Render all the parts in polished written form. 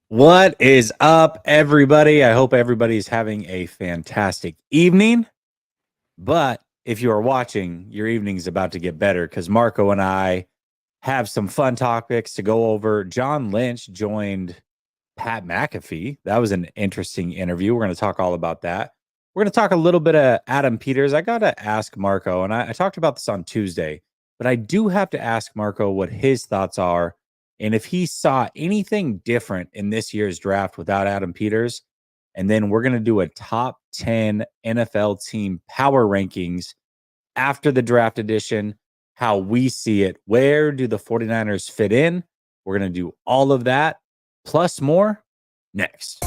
What is up, everybody? I hope everybody's having a fantastic evening. But if you are watching, your evening's about to get better because Marco and I have some fun topics to go over. John Lynch joined Pat McAfee. That was an interesting interview. We're going to talk all about that. We're going to talk a little bit of Adam Peters. I got to ask Marco, and I talked about this on Tuesday, but I do have to ask Marco what his thoughts are and if he saw anything different in this year's draft without Adam Peters. And then we're going to do a top 10 NFL team power rankings after the draft edition, how we see it. Where do the 49ers fit in? We're going to do all of that plus more next.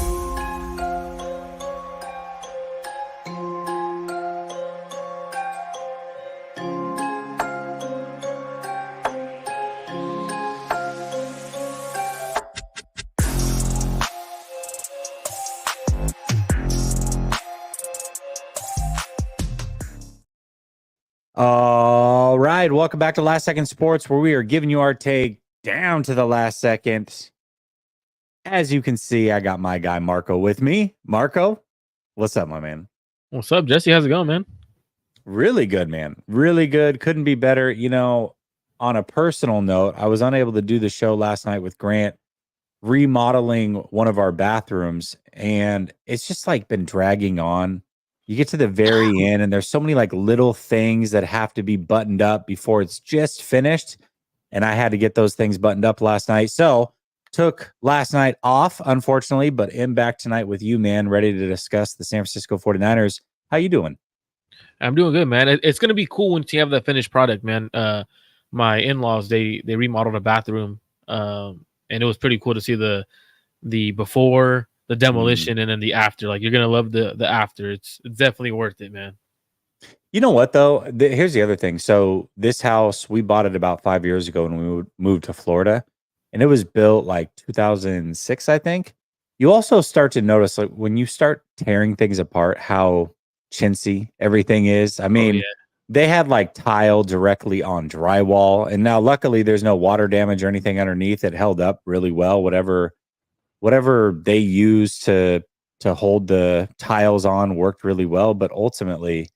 All right, welcome back to Last Second Sports, where we are giving you our take down to the last second. As you can see, I got my guy Marco with me. Marco, what's up, my man? What's up, Jesse? How's it going, man? Really good, man. Really good. Couldn't be better. You know, on a personal note, I was unable to do the show last night with Grant remodeling one of our bathrooms, and it's just like been dragging on. You get to the very end, and there's so many like little things that have to be buttoned up before it's just finished. And I had to get those things buttoned up last night. So took last night off, unfortunately, but am back tonight with you, man, ready to discuss the San Francisco 49ers. How you doing? I'm doing good, man. It's gonna be cool once you have the finished product, man. My in-laws they remodeled a bathroom, and it was pretty cool to see the before, the demolition, and then the after. Like you're gonna love the after. It's definitely worth it, man. You know what, though? Here's the other thing. So this house, we bought it about 5 years ago when we moved to Florida, and it was built like 2006, I think. You also start to notice, like, when you start tearing things apart, how chintzy everything is. I Oh mean, yeah, they had like tile directly on drywall, and now luckily there's no water damage or anything underneath. It held up really well. Whatever they used to hold the tiles on worked really well, but ultimately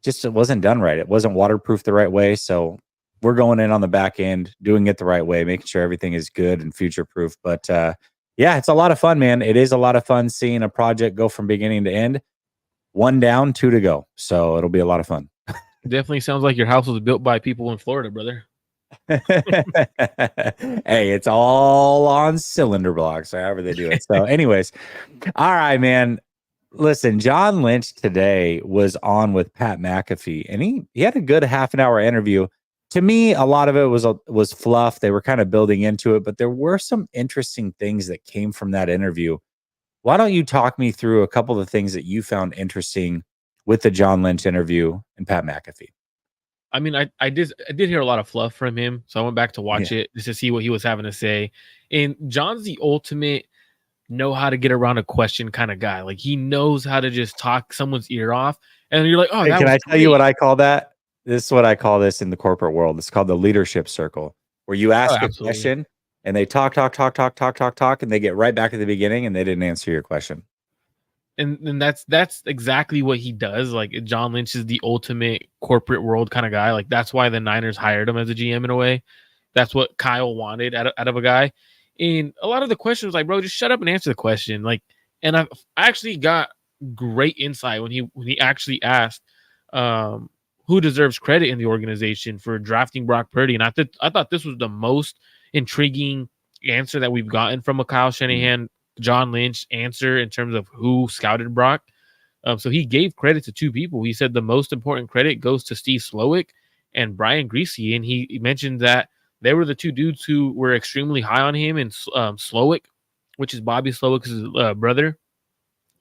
just it wasn't done right. It wasn't waterproof the right way. So we're going in on the back end, doing it the right way, making sure everything is good and future proof. But yeah, it's a lot of fun, man. It is a lot of fun seeing a project go from beginning to end. One down, two to go. So it'll be a lot of fun. definitely sounds like your house was built by people in Florida, brother. Hey, it's all on cylinder blocks, however they do it. So, anyways, all right, man. Listen, John Lynch today was on with Pat McAfee, and he had a good half an hour interview. To me, a lot of it was fluff. They were kind of building into it, but there were some interesting things that came from that interview. Why don't you talk me through a couple of the things that you found interesting with the John Lynch interview and Pat McAfee? I mean, I did hear a lot of fluff from him, so I went back to watch Yeah. it just to see what he was having to say. And John's the ultimate know how to get around a question kind of guy. Like he knows how to just talk someone's ear off, and you're like, "Oh, Hey, that can was I tell you what great." I call that? This is what I call this in the corporate world. It's called the leadership circle, where you Oh, ask a absolutely. question and they talk, and they get right back to the beginning and they didn't answer your question. And that's exactly what he does. Like John Lynch is the ultimate corporate world kind of guy. Like that's why the Niners hired him as a GM in a way. That's what Kyle wanted out of a guy. And a lot of the questions, like, bro, just shut up and answer the question. Like, and I actually got great insight when he actually asked who deserves credit in the organization for drafting Brock Purdy. And I thought this was the most intriguing answer that we've gotten from a Kyle Mm. Shanahan John Lynch answer in terms of who scouted Brock. So he gave credit to two people. He said the most important credit goes to Steve Slowick and Brian Greasy, and he mentioned that they were the two dudes who were extremely high on him. And Slowick, which is Bobby Slowick's brother,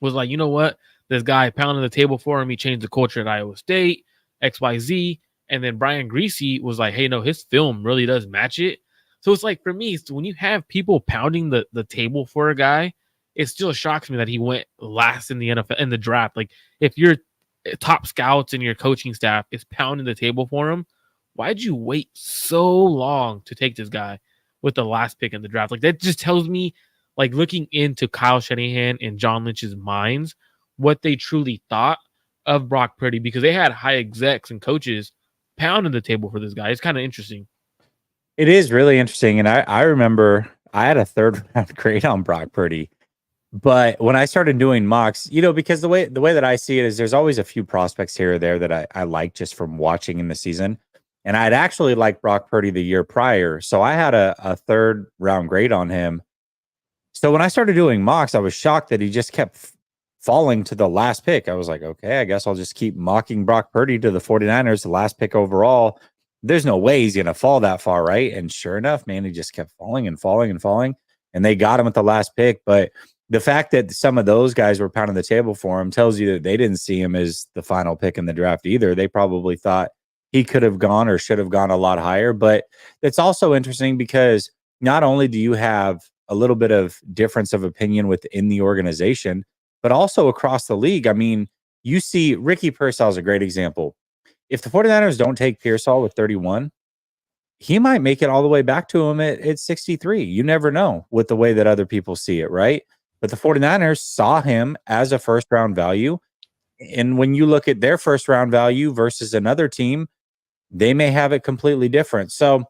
was like, you know what, this guy pounding the table for him. He changed the culture at Iowa State, XYZ. And then Brian Greasy was like, hey, no, his film really does match it. So it's like for me, so when you have people pounding the table for a guy, it still shocks me that he went last in the NFL in the draft. Like if your top scouts and your coaching staff is pounding the table for him, why'd you wait so long to take this guy with the last pick in the draft? Like that just tells me like looking into Kyle Shanahan and John Lynch's minds, what they truly thought of Brock Purdy, because they had high execs and coaches pounding the table for this guy. It's kind of interesting. It is really interesting. And I remember I had a third round grade on Brock Purdy. But when I started doing mocks, because the way that I see it is there's always a few prospects here or there that I like just from watching in the season. And I'd actually liked Brock Purdy the year prior. So I had a third round grade on him. So when I started doing mocks, I was shocked that he just kept falling to the last pick. I was like, okay, I guess I'll just keep mocking Brock Purdy to the 49ers, the last pick overall. There's no way he's going to fall that far, right? And sure enough, man, he just kept falling and falling and falling. And they got him at the last pick. But the fact that some of those guys were pounding the table for him tells you that they didn't see him as the final pick in the draft either. They probably thought he could have gone or should have gone a lot higher. But it's also interesting because not only do you have a little bit of difference of opinion within the organization, but also across the league. I mean, you see Ricky Pearsall is a great example. If the 49ers don't take Pearsall with 31, he might make it all the way back to him at 63. You never know with the way that other people see it, right? But the 49ers saw him as a first round value. And when you look at their first round value versus another team, they may have it completely different. So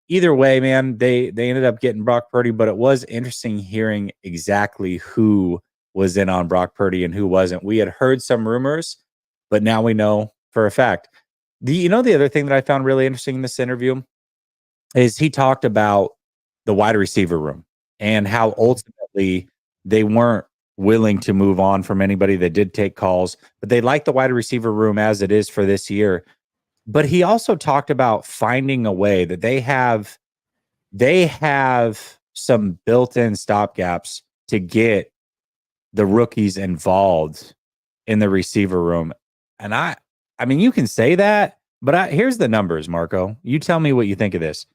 either way, man, they ended up getting Brock Purdy, but it was interesting hearing exactly who was in on Brock Purdy and who wasn't. We had heard some rumors, but now we know for a fact. The other thing that I found really interesting in this interview is he talked about the wide receiver room and how ultimately they weren't willing to move on from anybody that did take calls, but they like the wide receiver room as it is for this year. But he also talked about finding a way that they have some built-in stopgaps to get the rookies involved in the receiver room. And I mean, you can say that, but here's the numbers, Marco. You tell me what you think of this.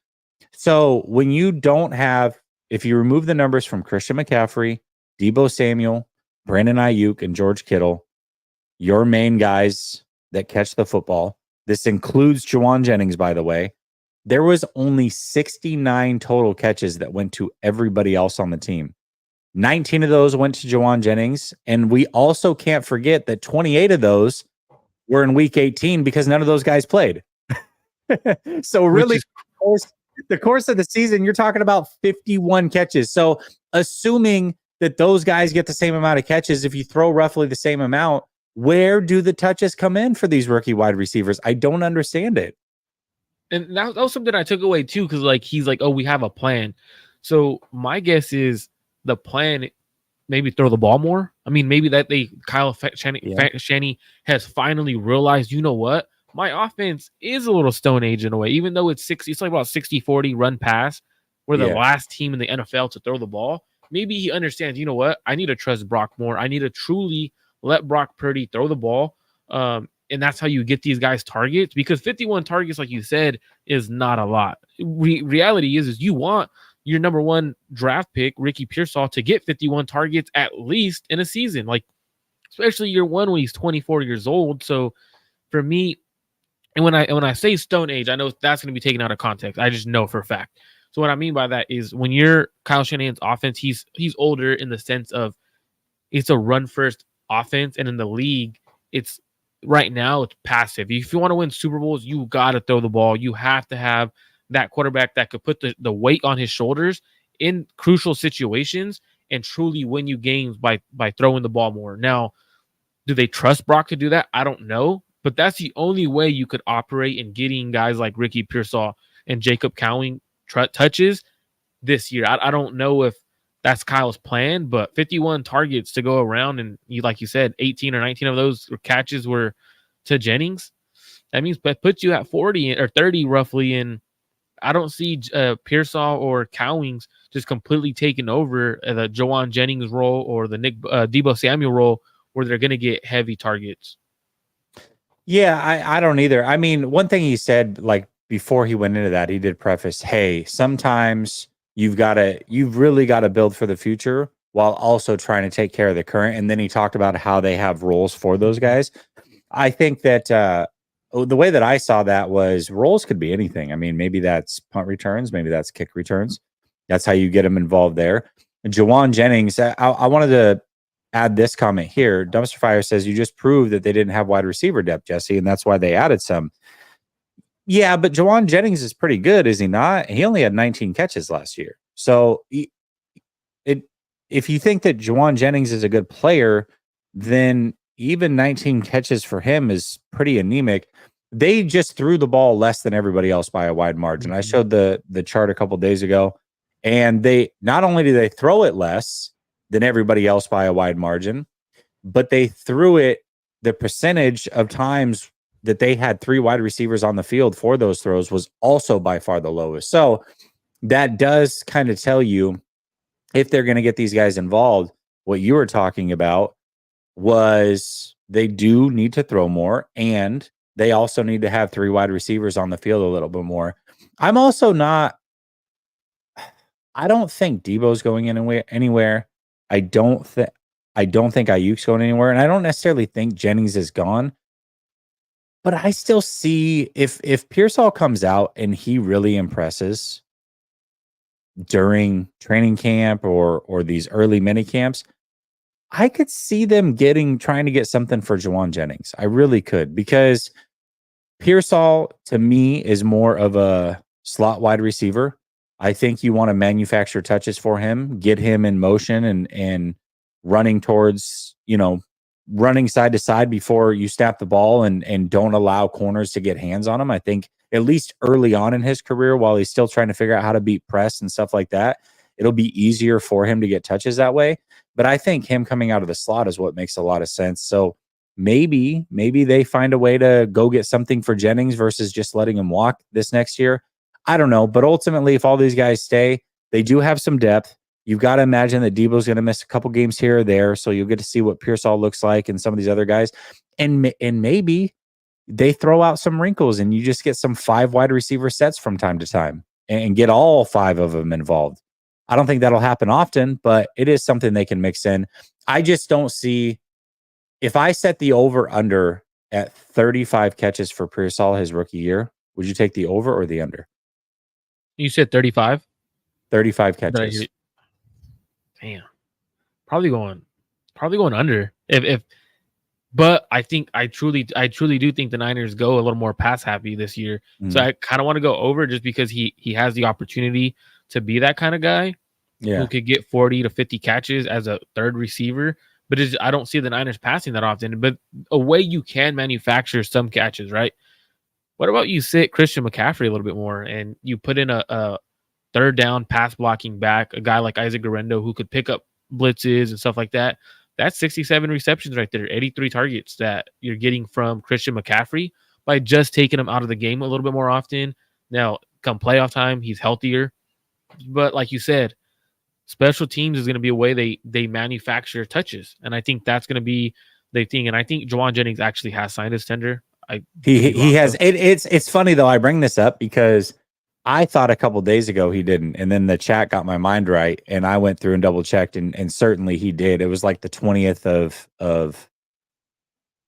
So when you don't have, if you remove the numbers from Christian McCaffrey, Deebo Samuel, Brandon Ayuk, and George Kittle, your main guys that catch the football, this includes Juwan Jennings, by the way, there was only 69 total catches that went to everybody else on the team. 19 of those went to Juwan Jennings. And we also can't forget that 28 of those were in week 18 because none of those guys played. So really, the course of the season, you're talking about 51 catches. So assuming that those guys get the same amount of catches, if you throw roughly the same amount, where do the touches come in for these rookie wide receivers? I don't understand it. And that was something I took away too, because he's like, oh, we have a plan. So my guess is the plan, maybe throw the ball more. I mean, maybe that Kyle Shanahan has finally realized, you know what? My offense is a little stone age in a way, even though it's like about 60-40 run pass. We're the last team in the NFL to throw the ball. Maybe he understands, you know what? I need to trust Brock more. I need to truly let Brock Purdy throw the ball. And that's how you get these guys targets, because 51 targets, like you said, is not a lot. Reality is you want your number one draft pick, Ricky Pearsall, to get 51 targets at least in a season, like especially year one when he's 24 years old. So for me, and when I say stone age, I know that's going to be taken out of context. I just know for a fact. So what I mean by that is when you're Kyle Shanahan's offense, he's older in the sense of it's a run first offense, and in the league, it's right now it's passive. If you want to win Super Bowls, you got to throw the ball. You have to have that quarterback that could put the weight on his shoulders in crucial situations and truly win you games by throwing the ball more. Now, do they trust Brock to do that? I don't know, but that's the only way you could operate in getting guys like Ricky Pearsall and Jacob Cowing touches this year. I don't know if that's Kyle's plan, but 51 targets to go around, and like you said, 18 or 19 of those catches were to Jennings. That means that puts you at 40 or 30 roughly, and I don't see Pearsall or Cowings just completely taking over the Juwan Jennings role or the Deebo Samuel role where they're going to get heavy targets. Yeah, I don't either. I mean, one thing he said, like before he went into that, he did preface, hey, sometimes you've really got to build for the future while also trying to take care of the current. And then he talked about how they have roles for those guys. I think that the way that I saw that was roles could be anything. I mean, maybe that's punt returns, maybe that's kick returns. That's how you get them involved there. Jawan Jennings, I wanted to add this comment here. Dumpster Fire says you just proved that they didn't have wide receiver depth, Jesse, and that's why they added some. Yeah, but Jawan Jennings is pretty good, is he not? He only had 19 catches last year. So if you think that Jawan Jennings is a good player, then even 19 catches for him is pretty anemic. They just threw the ball less than everybody else by a wide margin. I showed the chart a couple days ago, and they not only do they throw it less than everybody else by a wide margin, but they threw it the percentage of times that they had 3 wide receivers on the field for those throws was also by far the lowest. So that does kind of tell you if they're going to get these guys involved. What you were talking about was they do need to throw more, and they also need to have 3 wide receivers on the field a little bit more. I'm also not, I don't think Debo's going anywhere. I don't think Ayuk's going anywhere, and I don't necessarily think Jennings is gone. But I still see if Pearsall comes out and he really impresses during training camp or these early mini camps, I could see them trying to get something for Jawan Jennings. I really could, because Pearsall to me is more of a slot wide receiver. I think you want to manufacture touches for him, get him in motion and running towards, running side to side before you snap the ball, and don't allow corners to get hands on him. I think at least early on in his career, while he's still trying to figure out how to beat press and stuff like that, it'll be easier for him to get touches that way. But I think him coming out of the slot is what makes a lot of sense. So maybe they find a way to go get something for Jennings versus just letting him walk this next year. I don't know. But ultimately, if all these guys stay, they do have some depth. You've got to imagine that Debo's going to miss a couple games here or there, so you'll get to see what Pearsall looks like and some of these other guys. And maybe they throw out some wrinkles and you just get some 5 wide receiver sets from time to time and get all 5 of them involved. I don't think that'll happen often, but it is something they can mix in. I just don't see, if I set the over under at 35 catches for Pearsall his rookie year, would you take the over or the under? You said 35? 35 catches. Damn. Probably going under. But I truly do think the Niners go a little more pass happy this year. So I kind of want to go over just because he has the opportunity to be that kind of guy who could get 40 to 50 catches as a third receiver. But I don't see the Niners passing that often. But a way you can manufacture some catches, right? What about you sit Christian McCaffrey a little bit more and you put in a third down pass blocking back, a guy like Isaac Guerrero who could pick up blitzes and stuff like that. That's 67 receptions right there, 83 targets that you're getting from Christian McCaffrey by just taking him out of the game a little bit more often. Now, come playoff time, he's healthier. But like you said, special teams is going to be a way they manufacture touches. And I think that's going to be the thing. And I think Jawan Jennings actually has signed his tender. He has. It's funny though. I bring this up because I thought a couple days ago he didn't, and then the chat got my mind right, and I went through and double checked, and certainly he did. It was like the 20th of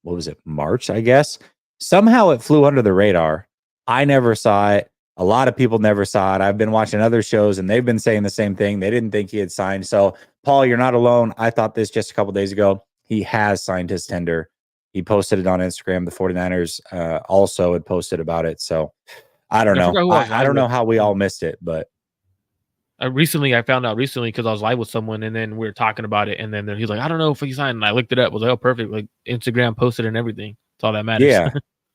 what was it, March, I guess. Somehow it flew under the radar. I never saw it. A lot of people never saw it. I've been watching other shows, and they've been saying the same thing. They didn't think he had signed. So, Paul, you're not alone. I thought this just a couple days ago. He has signed his tender. He posted it on Instagram. The 49ers also had posted about it. So I don't know. I don't know how we all missed it, but I found out recently because I was live with someone and then we were talking about it. And then he's like, I don't know if he signed. And I looked it up. I was like, oh, perfect. Like Instagram posted and everything. That's all that matters. Yeah.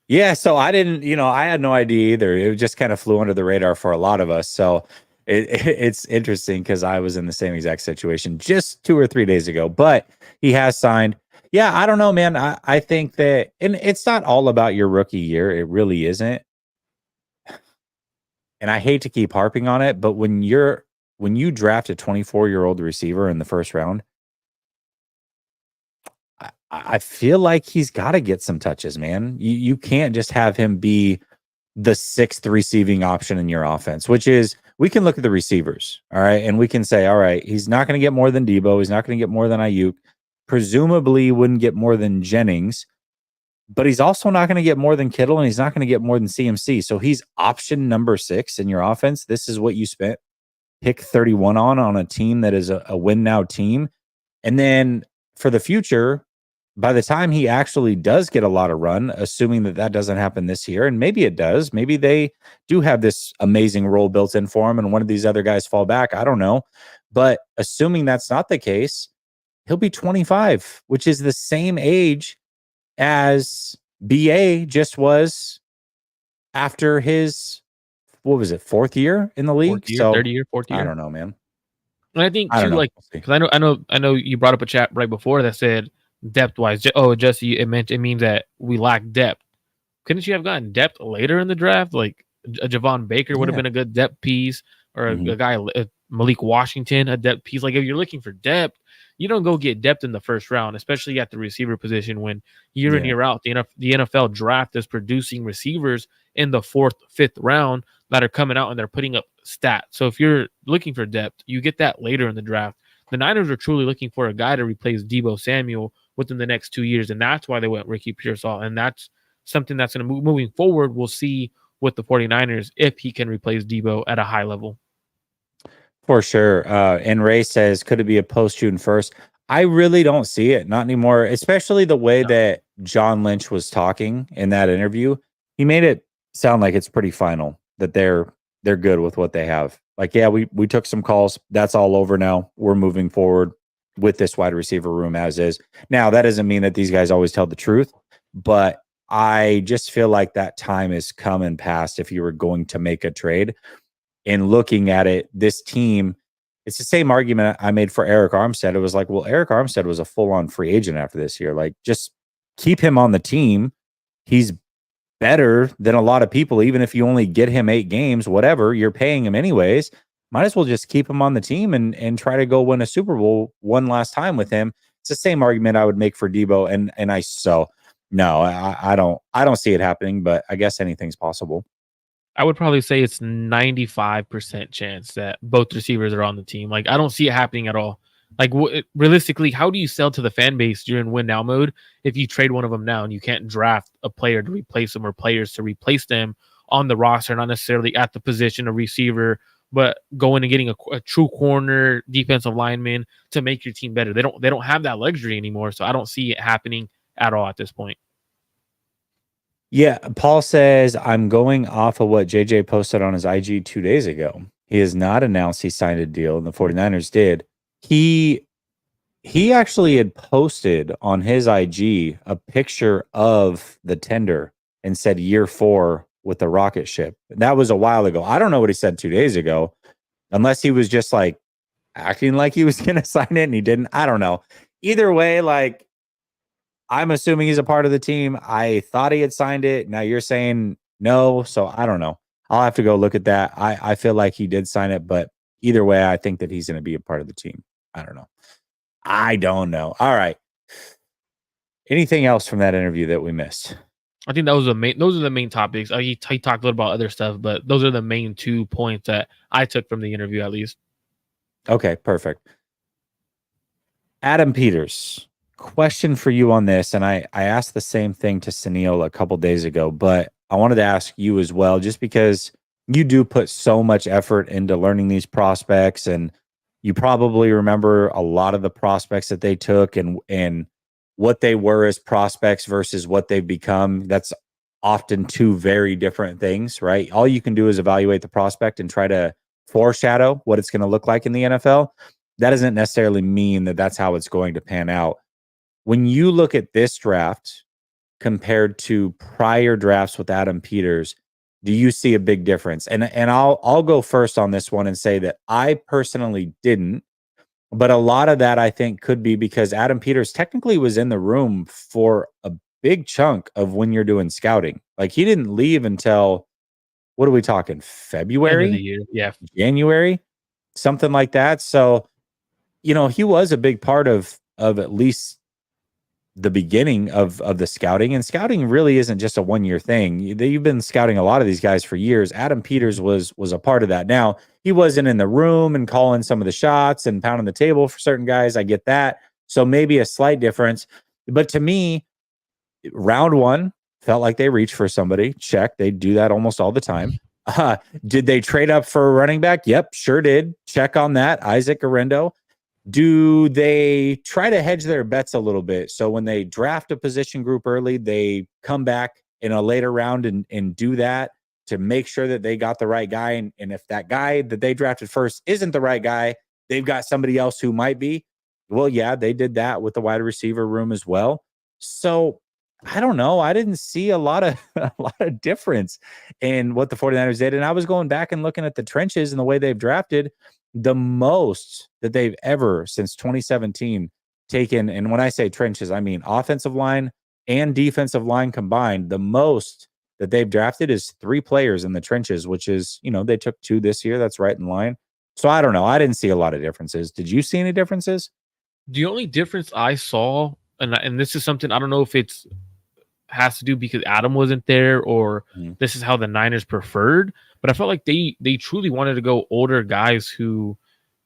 Yeah. So I didn't, I had no idea either. It just kind of flew under the radar for a lot of us. So it's interesting because I was in the same exact situation just 2 or 3 days ago, but he has signed. Yeah, I don't know, man. I think that, and it's not all about your rookie year. It really isn't. And I hate to keep harping on it, but when you draft a 24-year-old receiver in the first round, I feel like he's got to get some touches, man. You can't just have him be the 6th receiving option in your offense, which is, we can look at the receivers, all right, and we can say, all right, he's not going to get more than Debo. He's not going to get more than Ayuk. Presumably wouldn't get more than Jennings, but he's also not going to get more than Kittle, and he's not going to get more than CMC. So he's option number 6 in your offense. This is what you spent pick 31 on a team that is a win now team. And then for the future, by the time he actually does get a lot of run, assuming that doesn't happen this year, and maybe it does, maybe they do have this amazing role built in for him and one of these other guys fall back. I don't know. But assuming that's not the case, he'll be 25, which is the same age as BA just was after his, what was it, fourth year in the league? Third year, fourth year. I don't know, man. And I think I too, don't know. like, because I know you brought up a chat right before that said depth wise. Jesse, it means that we lack depth. Couldn't you have gotten depth later in the draft? Like a Javon Baker would have been a good depth piece, or a guy Malik Washington, a depth piece. Like if you're looking for depth, you don't go get depth in the first round, especially at the receiver position when year in year out the NFL draft is producing receivers in the fourth, fifth round that are coming out and they're putting up stats. So if you're looking for depth, you get that later in the draft. The Niners are truly looking for a guy to replace Deebo Samuel within the next 2 years, and that's why they went Ricky Pearsall, and that's something that's going to move moving forward. We'll see with the 49ers if he can replace Deebo at a high level. For sure. And Ray says, could it be a post-June 1st? I really don't see it, not anymore, especially the way that John Lynch was talking in that interview. He made it sound like it's pretty final, that they're good with what they have. Like, yeah, we took some calls. That's all over now. We're moving forward with this wide receiver room as is. Now, that doesn't mean that these guys always tell the truth, but I just feel like that time has come and passed if you were going to make a trade. And looking at it, this team, it's the same argument I made for Eric Armstead. It was like, well, Eric Armstead was a full-on free agent after this year. Like, just keep him on the team. He's better than a lot of people, even if you only get him 8 games, whatever, you're paying him anyways. Might as well just keep him on the team and try to go win a Super Bowl one last time with him. It's the same argument I would make for Deebo. No, I don't see it happening, but I guess anything's possible. I would probably say it's 95% chance that both receivers are on the team. Like, I don't see it happening at all. Like, realistically, how do you sell to the fan base during win now mode if you trade one of them now and you can't draft a player to replace them or players to replace them on the roster, not necessarily at the position of receiver, but going and getting a true corner, defensive lineman to make your team better? They don't have that luxury anymore, so I don't see it happening at all at this point. Yeah, Paul says, I'm going off of what JJ posted on his IG 2 days ago. He has not announced he signed a deal, and the 49ers did. He actually had posted on his IG a picture of the tender and said year 4 with the rocket ship. That was a while ago. I don't know what he said 2 days ago, unless he was just like acting like he was going to sign it and he didn't. I don't know. Either way, like, I'm assuming he's a part of the team. I thought he had signed it. Now you're saying no, so I don't know. I'll have to go look at that. I feel like he did sign it, but either way, I think that he's going to be a part of the team. I don't know. All right. Anything else from that interview that we missed? I think those are the main topics. He talked a little about other stuff, but those are the main 2 points that I took from the interview, at least. Okay, perfect. Adam Peters. Question for you on this, and I asked the same thing to Sunil a couple days ago, but I wanted to ask you as well, just because you do put so much effort into learning these prospects, and you probably remember a lot of the prospects that they took and what they were as prospects versus what they've become. That's often 2 very different things, right? All you can do is evaluate the prospect and try to foreshadow what it's going to look like in the NFL. That doesn't necessarily mean that that's how it's going to pan out. When you look at this draft compared to prior drafts with Adam Peters, do you see a big difference? And I'll go first on this one and say that I personally didn't, but a lot of that I think could be because Adam Peters technically was in the room for a big chunk of when you're doing scouting. Like, he didn't leave until, what are we talking, February? End of the year. Yeah. January, something like that. So, he was a big part of at least the beginning of the scouting, and scouting really isn't just a 1-year thing. You've been scouting a lot of these guys for years. Adam Peters was a part of that. Now, he wasn't in the room and calling some of the shots and pounding the table for certain guys. I get that. So maybe a slight difference. But to me, round 1 felt like they reached for somebody. Check. They do that almost all the time. Did they trade up for a running back? Yep, sure did. Check on that. Isaac Arendo. Do they try to hedge their bets a little bit? So when they draft a position group early, they come back in a later round and do that to make sure that they got the right guy. And if that guy that they drafted first isn't the right guy, they've got somebody else who might be. Well, yeah, they did that with the wide receiver room as well. So I don't know. I didn't see a lot of a lot of difference in what the 49ers did. And I was going back and looking at the trenches and the way they've drafted. The most that they've ever since 2017 taken, and when I say trenches, I mean offensive line and defensive line combined, the most that they've drafted is 3 players in the trenches, which is, they took 2 this year. That's right in line. So I don't know. I didn't see a lot of differences. Did you see any differences? The only difference I saw, and this is something I don't know if it's has to do because Adam wasn't there or this is how the Niners preferred, but I felt like they truly wanted to go older guys who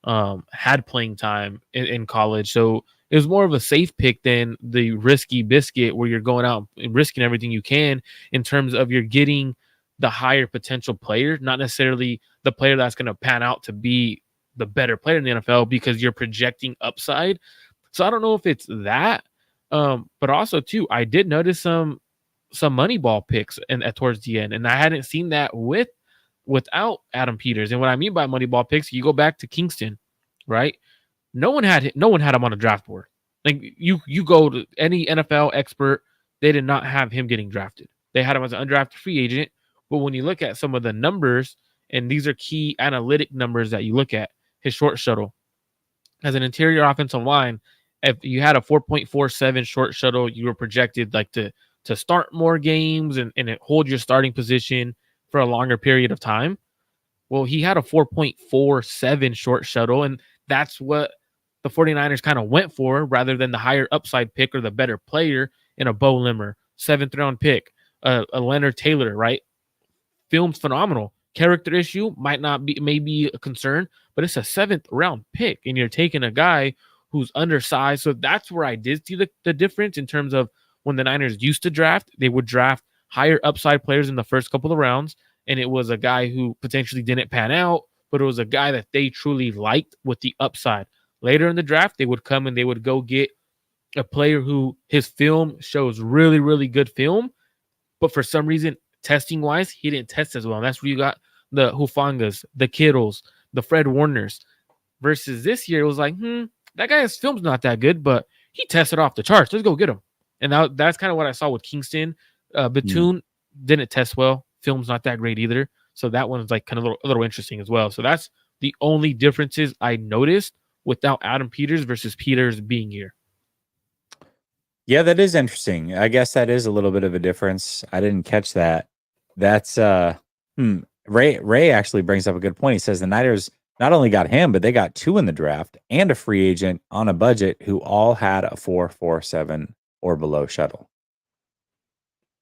had playing time in college. So it was more of a safe pick than the risky biscuit where you're going out and risking everything you can in terms of you're getting the higher potential player, not necessarily the player that's going to pan out to be the better player in the NFL because you're projecting upside. So I don't know if it's that. But also too, I did notice some Moneyball picks towards the end, and I hadn't seen that without Adam Peters. And what I mean by Moneyball picks, you go back to Kingston, right? No one had him on a draft board. Like you go to any NFL expert, they did not have him getting drafted. They had him as an undrafted free agent. But when you look at some of the numbers, and these are key analytic numbers that you look at, his short shuttle as an interior offensive line. If you had a 4.47 short shuttle, you were projected like to start more games and hold your starting position for a longer period of time. Well, he had a 4.47 short shuttle, and that's what the 49ers kind of went for rather than the higher upside pick or the better player in a Bo Limmer, 7th round pick, a Leonard Taylor, right? Film's phenomenal. Character issue might not be maybe a concern, but it's a 7th round pick, and you're taking a guy who's undersized. So that's where I did see the difference in terms of when the Niners used to draft, they would draft higher upside players in the first couple of rounds. And it was a guy who potentially didn't pan out, but it was a guy that they truly liked with the upside. Later in the draft, they would come and they would go get a player who his film shows really, really good film. But for some reason, testing wise, he didn't test as well. And that's where you got the Hufangas, the Kittles, the Fred Warners. Versus this year, it was like, that guy's film's not that good, but he tested off the charts. Let's go get him. And that's kind of what I saw with Kingston. Batoon didn't test well. Film's not that great either. So that one's like kind of a little interesting as well. So that's the only differences I noticed without Adam Peters versus Peters being here. Yeah, that is interesting. I guess that is a little bit of a difference. I didn't catch that. That's Ray actually brings up a good point. He says the Niners not only got him, but they got 2 in the draft and a free agent on a budget who all had a 4.47 or below shuttle.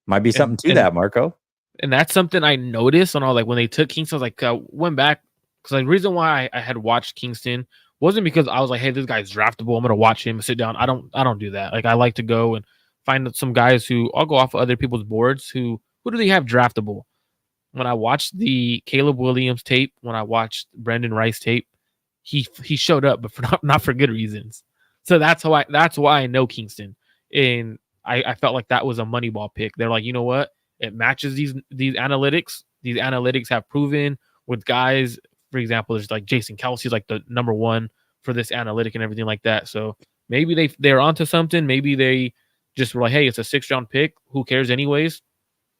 Might be something to that, Marco. And that's something I noticed on all, like when they took Kingston, I was like, went back because the reason why I had watched Kingston wasn't because I was like, hey, this guy's draftable, I'm gonna watch him and sit down. I don't do that. Like I like to go and find some guys who I'll go off of other people's boards who do they have draftable. When I watched the Caleb Williams tape, when I watched Brendan Rice tape, he showed up, but for not for good reasons. So that's why I know Kingston. And I felt like that was a Moneyball pick. They're like, you know what? It matches these analytics. These analytics have proven with guys, for example, there's like Jason Kelsey's like the number 1 for this analytic and everything like that. So maybe they're onto something. Maybe they just were like, hey, it's a 6th round pick. Who cares anyways?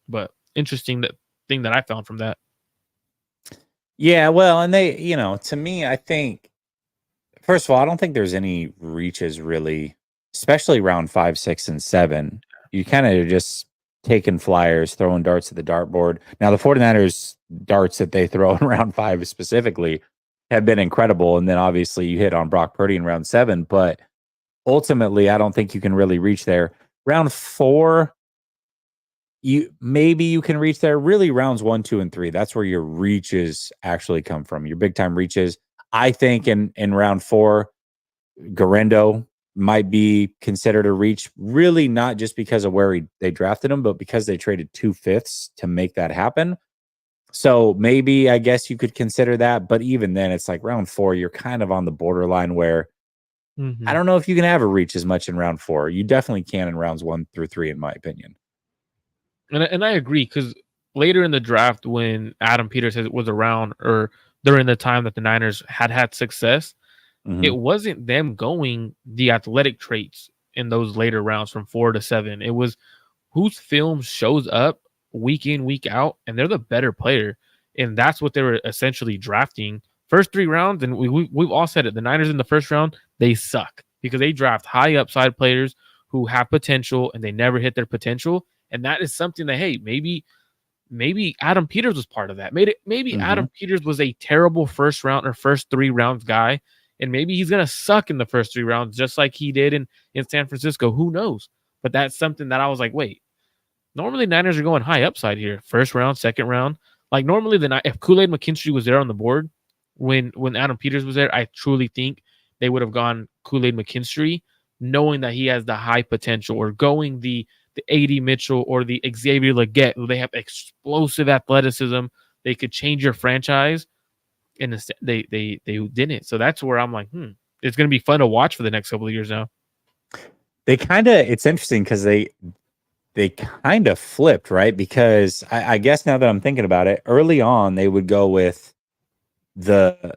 But interesting thing that I found from that. Yeah, well, and they, to me, I think, first of all, I don't think there's any reaches really, especially round 5, 6, and 7. You kind of just taking flyers, throwing darts at the dartboard. Now, the 49ers darts that they throw in round 5 specifically have been incredible. And then obviously you hit on Brock Purdy in round 7, but ultimately, I don't think you can really reach there. Round 4, you can reach there. Really, rounds 1, 2, and 3. That's where your reaches actually come from. Your big time reaches. I think in round 4, Garendo might be considered a reach. Really, not just because of where they drafted him, but because they traded 2/5 to make that happen. So maybe I guess you could consider that, but even then, it's like round 4, you're kind of on the borderline where I Mhm. don't know if you can ever reach as much in round 4. You definitely can in rounds 1 through 3, in my opinion. And I agree because later in the draft, when Adam Peters was around, or during the time that the Niners had success, it Mhm. wasn't them going the athletic traits in those later rounds from 4 to 7. It was whose film shows up week in, week out, and they're the better player. And that's what they were essentially drafting. First 3 rounds, and we've all said it. The Niners in the first round, they suck because they draft high upside players who have potential and they never hit their potential. And that is something that, hey, maybe Adam Peters was part of that. Maybe Mhm. Adam Peters was a terrible first round or first 3 rounds guy, and maybe he's gonna suck in the first 3 rounds, just like he did in San Francisco. Who knows? But that's something that I was like, wait, normally Niners are going high upside here, first round, second round. Like normally if Kool-Aid McKinstry was there on the board when Adam Peters was there, I truly think they would have gone Kool-Aid McKinstry, knowing that he has the high potential, or going the AD Mitchell or the Xavier Leggett, who they have explosive athleticism. They could change your franchise, and instead they didn't. So that's where I'm like, it's gonna be fun to watch for the next couple of years now. They kinda it's interesting because they kind of flipped, right? Because I guess now that I'm thinking about it, early on, they would go with the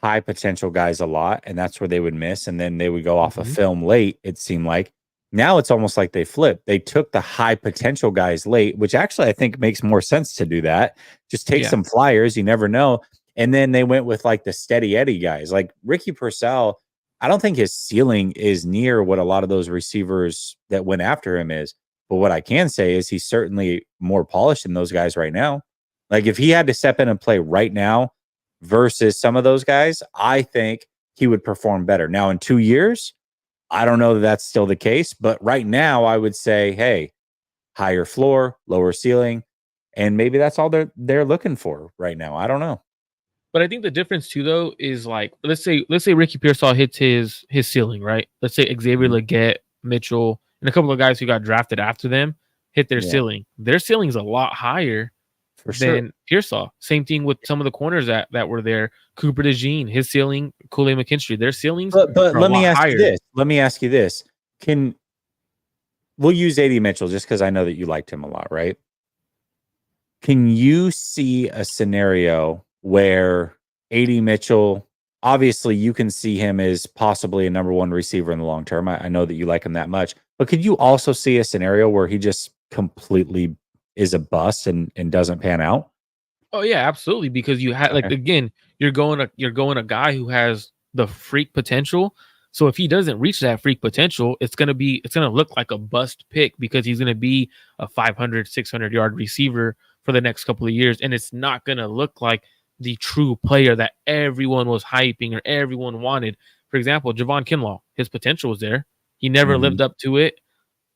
high potential guys a lot, and that's where they would miss, and then they would go off of Mhm. film late, it seemed like. Now it's almost like they flipped. They took the high potential guys late, which actually I think makes more sense to do that. Just take Yeah. some flyers, you never know. And then they went with like the steady Eddie guys. Like Ricky Purcell, I don't think his ceiling is near what a lot of those receivers that went after him is. But what I can say is he's certainly more polished than those guys right now. Like if he had to step in and play right now, versus some of those guys, I think he would perform better. Now, in 2 years, I don't know that that's still the case, but right now, I would say, hey, higher floor, lower ceiling, and maybe that's all they're looking for right now. I don't know. But I think the difference too, though, is like let's say Ricky Pearsall hits his ceiling, right? Let's say Xavier Mhm. Leggett, Mitchell, and a couple of guys who got drafted after them hit their Yeah, ceiling. Their ceiling's a lot higher for sure. than Pearsall. Same thing with some of the corners that were there. Cooper DeJean, his ceiling, Kool-Aid McKinstry, their ceilings But are a let me lot ask you higher. this. Let me ask you this. Can we'll use AD Mitchell just because I know that you liked him a lot, right? Can you see a scenario where AD Mitchell, obviously, you can see him as possibly a number 1 receiver in the long term. I know that you like him that much, but could you also see a scenario where he just completely is a bust and doesn't pan out? Oh yeah, absolutely. Because you had like Okay. again, you're going a guy who has the freak potential. So if he doesn't reach that freak potential, it's gonna look like a bust pick because he's gonna be a 500, 600 yard receiver for the next couple of years, and it's not gonna look like the true player that everyone was hyping or everyone wanted. For example, Javon Kinlaw, his potential was there. He never Mhm. lived up to it,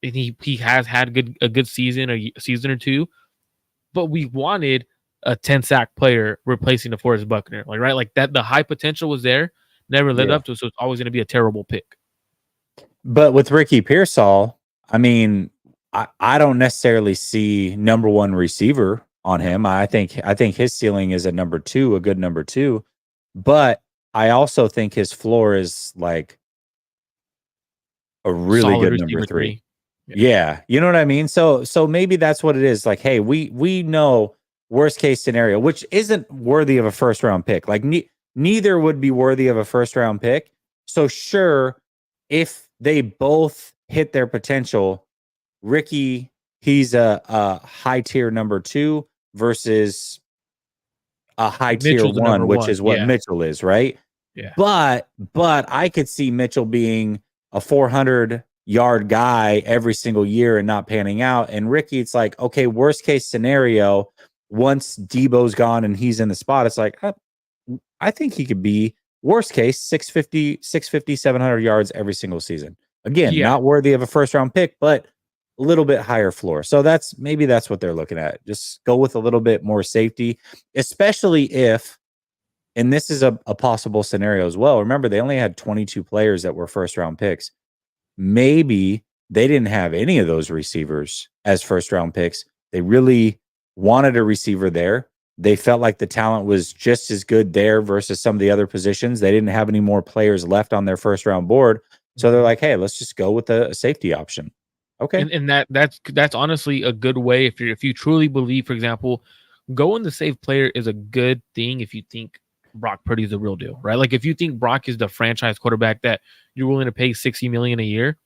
and he has had a good season, a season or two, but we wanted a 10 sack player replacing DeForest Buckner. Like, right? Like that, the high potential was there, never lived Yeah. up to it. So it's always going to be a terrible pick. But with Ricky Pearsall, I mean, I don't necessarily see number 1 receiver on him. I think his ceiling is a number 2, a good number 2, but I also think his floor is like a really Solid good number receiver 3. three. Yeah. Yeah, you know what I mean? So maybe that's what it is. Like, hey, we know worst case scenario, which isn't worthy of a first round pick. Like neither would be worthy of a first round pick. So sure, if they both hit their potential, Ricky, he's a high tier number 2 versus a high tier Mitchell's the number 1, which one. is what Yeah. Mitchell is, right? Yeah. But I could see Mitchell being a 400-yard guy every single year and not panning out. And Ricky, it's like, okay, worst case scenario, once Debo's gone and he's in the spot, it's like, I think he could be worst case 650, 700 yards every single season. Again, Yeah. not worthy of a first round pick, but a little bit higher floor. So that's what they're looking at. Just go with a little bit more safety, especially if, and this is a possible scenario as well. Remember, they only had 22 players that were first round picks. Maybe they didn't have any of those receivers as first round picks. They really wanted a receiver there. They felt like the talent was just as good there versus some of the other positions. They didn't have any more players left on their first round board. So they're like, hey, let's just go with a safety option. Okay. And that's honestly a good way if you truly believe, for example, going the safe player is a good thing if you think Brock Purdy is the real deal, right? Like if you think Brock is the franchise quarterback that you're willing to pay 60 million a year,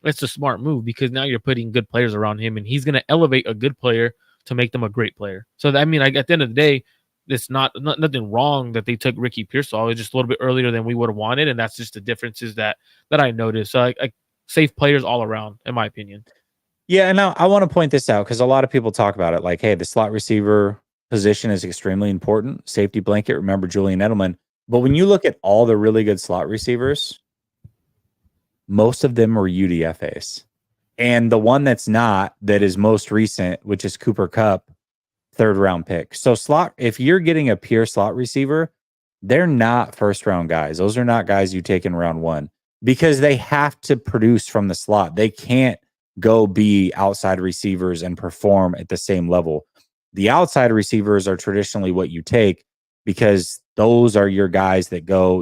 it's a smart move because now you're putting good players around him and he's going to elevate a good player to make them a great player. So that, I mean, like at the end of the day, it's not nothing wrong that they took Ricky Pearsall. It's just a little bit earlier than we would have wanted, and that's just the differences that I noticed. So like safe players all around, in my opinion. Yeah, and now I want to point this out because a lot of people talk about it like, hey, the slot receiver position is extremely important. Safety blanket, remember Julian Edelman. But when you look at all the really good slot receivers, most of them are UDFAs. And the one that's not, that is most recent, which is Cooper Kupp, third round pick. So slot, if you're getting a pure slot receiver, they're not first round guys. Those are not guys you take in round one because they have to produce from the slot. They can't go be outside receivers and perform at the same level. The outside receivers are traditionally what you take because those are your guys that go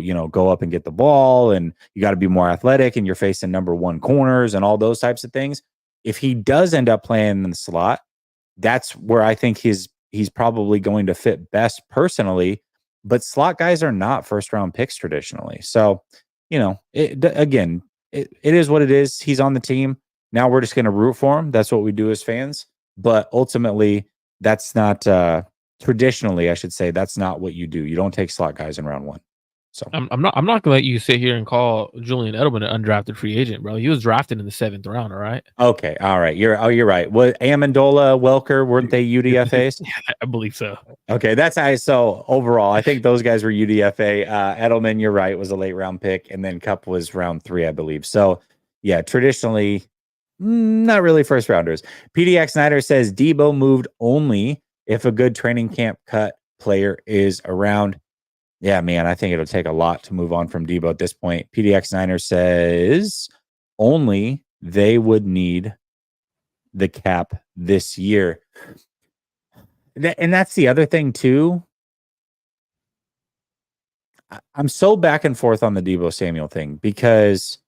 up and get the ball, and you got to be more athletic, and you're facing number one corners and all those types of things. If he does end up playing in the slot, that's where I think he's probably going to fit best personally. But slot guys are not first round picks traditionally. So, again, it is what it is. He's on the team. Now we're just going to root for him. That's what we do as fans. But ultimately, that's not traditionally, I should say, that's not what you do. You don't take slot guys in round one. So I'm not gonna let you sit here and call Julian Edelman an undrafted free agent, bro. He was drafted in the 7th round, all right? okay, all right. You're right. What Amendola, Welker, weren't they UDFAs? Yeah, I believe so. Okay, that's how. So overall, I think those guys were UDFA. Edelman, you're right, was a late round pick, and then Cup was round 3, I believe. So yeah, traditionally, not really first rounders. PDX Snyder says Debo moved only if a good training camp cut player is around. Yeah, man, I think it'll take a lot to move on from Debo at this point. PDX Niner says only they would need the cap this year. And that's the other thing, too. I'm so back and forth on the Debo Samuel thing because